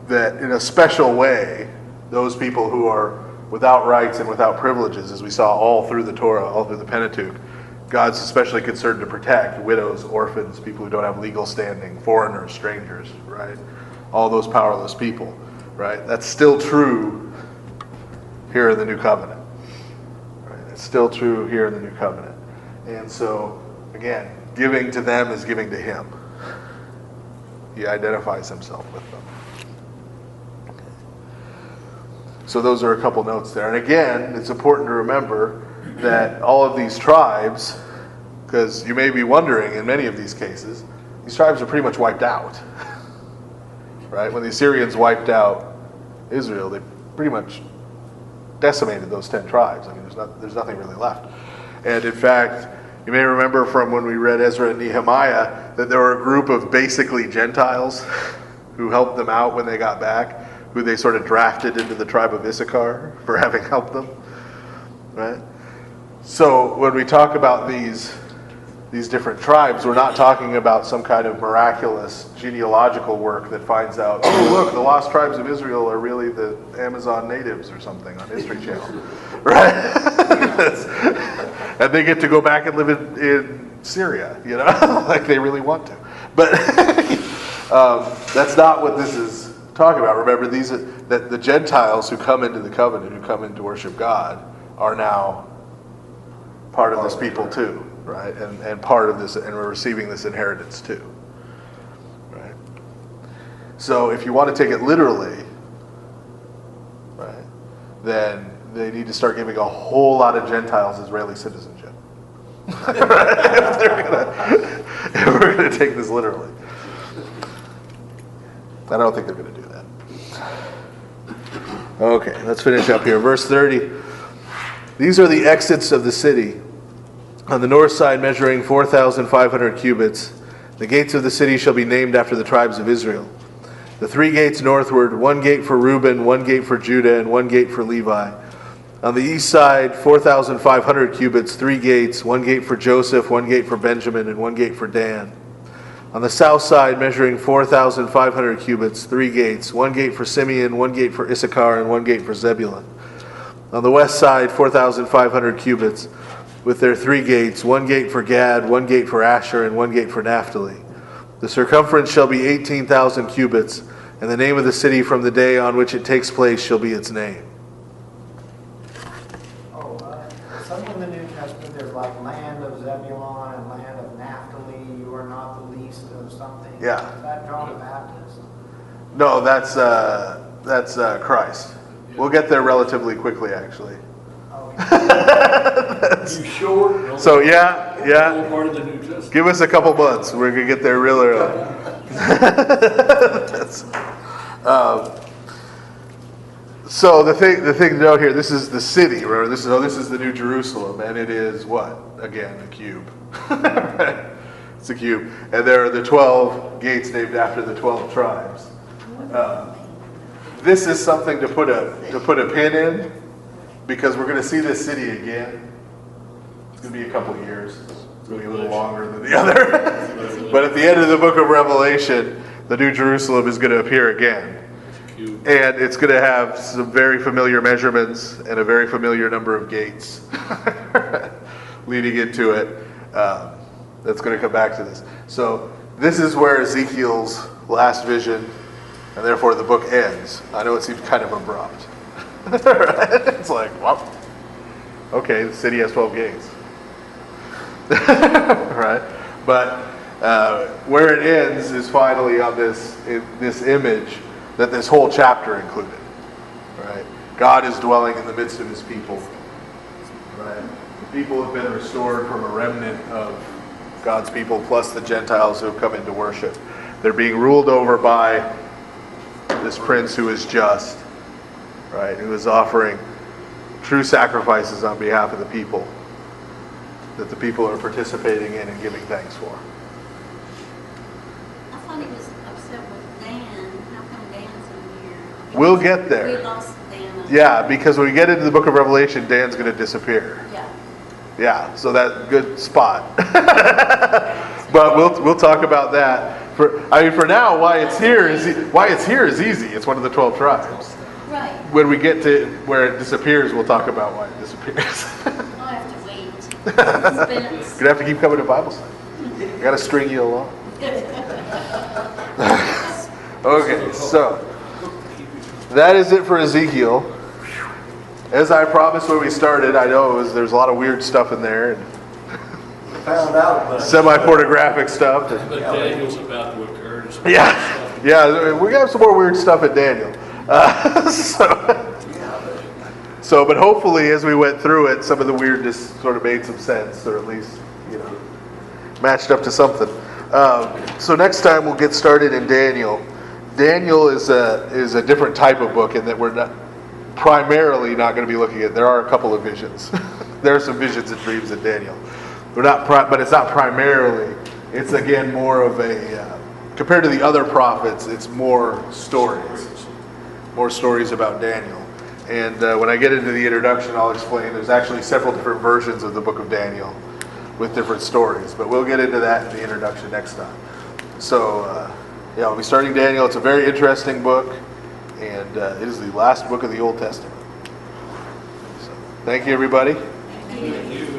Speaker 2: That in a special way, those people who are without rights and without privileges, as we saw all through the Torah, all through the Pentateuch, God's especially concerned to protect widows, orphans, people who don't have legal standing, foreigners, strangers, right? All those powerless people, right? That's still true here in the New Covenant. Right? It's still true here in the New Covenant. And so, again, giving to them is giving to Him. He identifies Himself with them. So those are a couple notes there. And again, it's important to remember that all of these tribes, because you may be wondering in many of these cases, these tribes are pretty much wiped out. Right? When the Assyrians wiped out Israel, they pretty much decimated those 10 tribes. I mean, there's nothing really left. And in fact, you may remember from when we read Ezra and Nehemiah that there were a group of basically Gentiles who helped them out when they got back, who they sort of drafted into the tribe of Issachar for having helped them. Right? So when we talk about these different tribes, we're not talking about some kind of miraculous genealogical work that finds out, oh look, the lost tribes of Israel are really the Amazon natives or something on History Channel. Right? And they get to go back and live in Syria, you know, like they really want to. But that's not what this is talking about. Remember, that the Gentiles who come into the covenant, who come in to worship God, are now part of this people too, right? And part of this, and we're receiving this inheritance too, right? So if you want to take it literally, right, then they need to start giving a whole lot of Gentiles Israeli citizenship. if we're going to take this literally. I don't think they're going to do that. Okay, let's finish up here. Verse 30. These are the exits of the city. On the north side, measuring 4,500 cubits, the gates of the city shall be named after the tribes of Israel. The 3 gates northward, 1 gate for Reuben, 1 gate for Judah, and 1 gate for Levi. On the east side, 4,500 cubits, 3 gates, 1 gate for Joseph, 1 gate for Benjamin, and 1 gate for Dan. On the south side, measuring 4,500 cubits, 3 gates, 1 gate for Simeon, 1 gate for Issachar, and 1 gate for Zebulun. On the west side, 4,500 cubits, with their 3 gates, 1 gate for Gad, 1 gate for Asher, and 1 gate for Naphtali. The circumference shall be 18,000 cubits, and the name of the city from the day on which it takes place shall be its name.
Speaker 8: Some in the New Testament, there's like land of Zebulun and land of Naphtali. You are not the least of something.
Speaker 2: Yeah.
Speaker 8: Is that John the Baptist?
Speaker 2: No, that's Christ. We'll get there relatively quickly, actually.
Speaker 3: You sure?
Speaker 2: So yeah.
Speaker 3: Part of the New Testament.
Speaker 2: Give us a couple months. We're gonna get there real early. So the thing to note here, this is the city. Remember, this is the New Jerusalem, and it is what? Again, a cube. Right? It's a cube, and there are the 12 gates named after the 12 tribes. This is something to put a pin in, because we're going to see this city again. It's going to be a couple of years. It's going to be a little longer than the other. But at the end of the book of Revelation, the New Jerusalem is going to appear again. And it's going to have some very familiar measurements and a very familiar number of gates leading into it. That's going to come back to this. So this is where Ezekiel's last vision, and therefore the book ends. I know it seems kind of abrupt. It's like, well, okay, the city has 12 gates. Right? But where it ends is finally on this image that this whole chapter included. Right? God is dwelling in the midst of his people. Right? The people have been restored from a remnant of God's people, plus the Gentiles who have come into worship. They're being ruled over by this prince who is just, right? Who is offering true sacrifices on behalf of the people that the people are participating in and giving thanks for.
Speaker 9: I thought he was upset with Dan. How come Dan's in here?
Speaker 2: We'll get there.
Speaker 9: We lost Dan.
Speaker 2: Yeah, because when we get into the book of Revelation, Dan's going to disappear.
Speaker 9: Yeah.
Speaker 2: Yeah, so that's a good spot. But we'll talk about that. For now, why it's here is easy. It's one of the 12 tribes.
Speaker 9: Right.
Speaker 2: When we get to where it disappears, we'll talk about why it disappears.
Speaker 9: I'll have to wait.
Speaker 2: You're gonna have to keep coming to Bible study. I gotta string you along. Okay, so that is it for Ezekiel. As I promised when we started, I know there's a lot of weird stuff in there, and
Speaker 3: Found out about it.
Speaker 2: semi-pornographic stuff. And,
Speaker 10: But Daniel's about to occur.
Speaker 2: yeah, we got some more weird stuff in Daniel. But hopefully, as we went through it, some of the weirdness sort of made some sense, or at least, matched up to something. So next time we'll get started in Daniel. Daniel is a different type of book in that we're not primarily not going to be looking at. There are a couple of visions. There are some visions and dreams in Daniel. But it's not primarily. It's again more of a compared to the other prophets. It's more stories about Daniel. And when I get into the introduction, I'll explain. There's actually several different versions of the book of Daniel with different stories. But we'll get into that in the introduction next time. So, we'll be starting Daniel. It's a very interesting book. And it is the last book of the Old Testament. So, thank you, everybody.
Speaker 9: Thank you.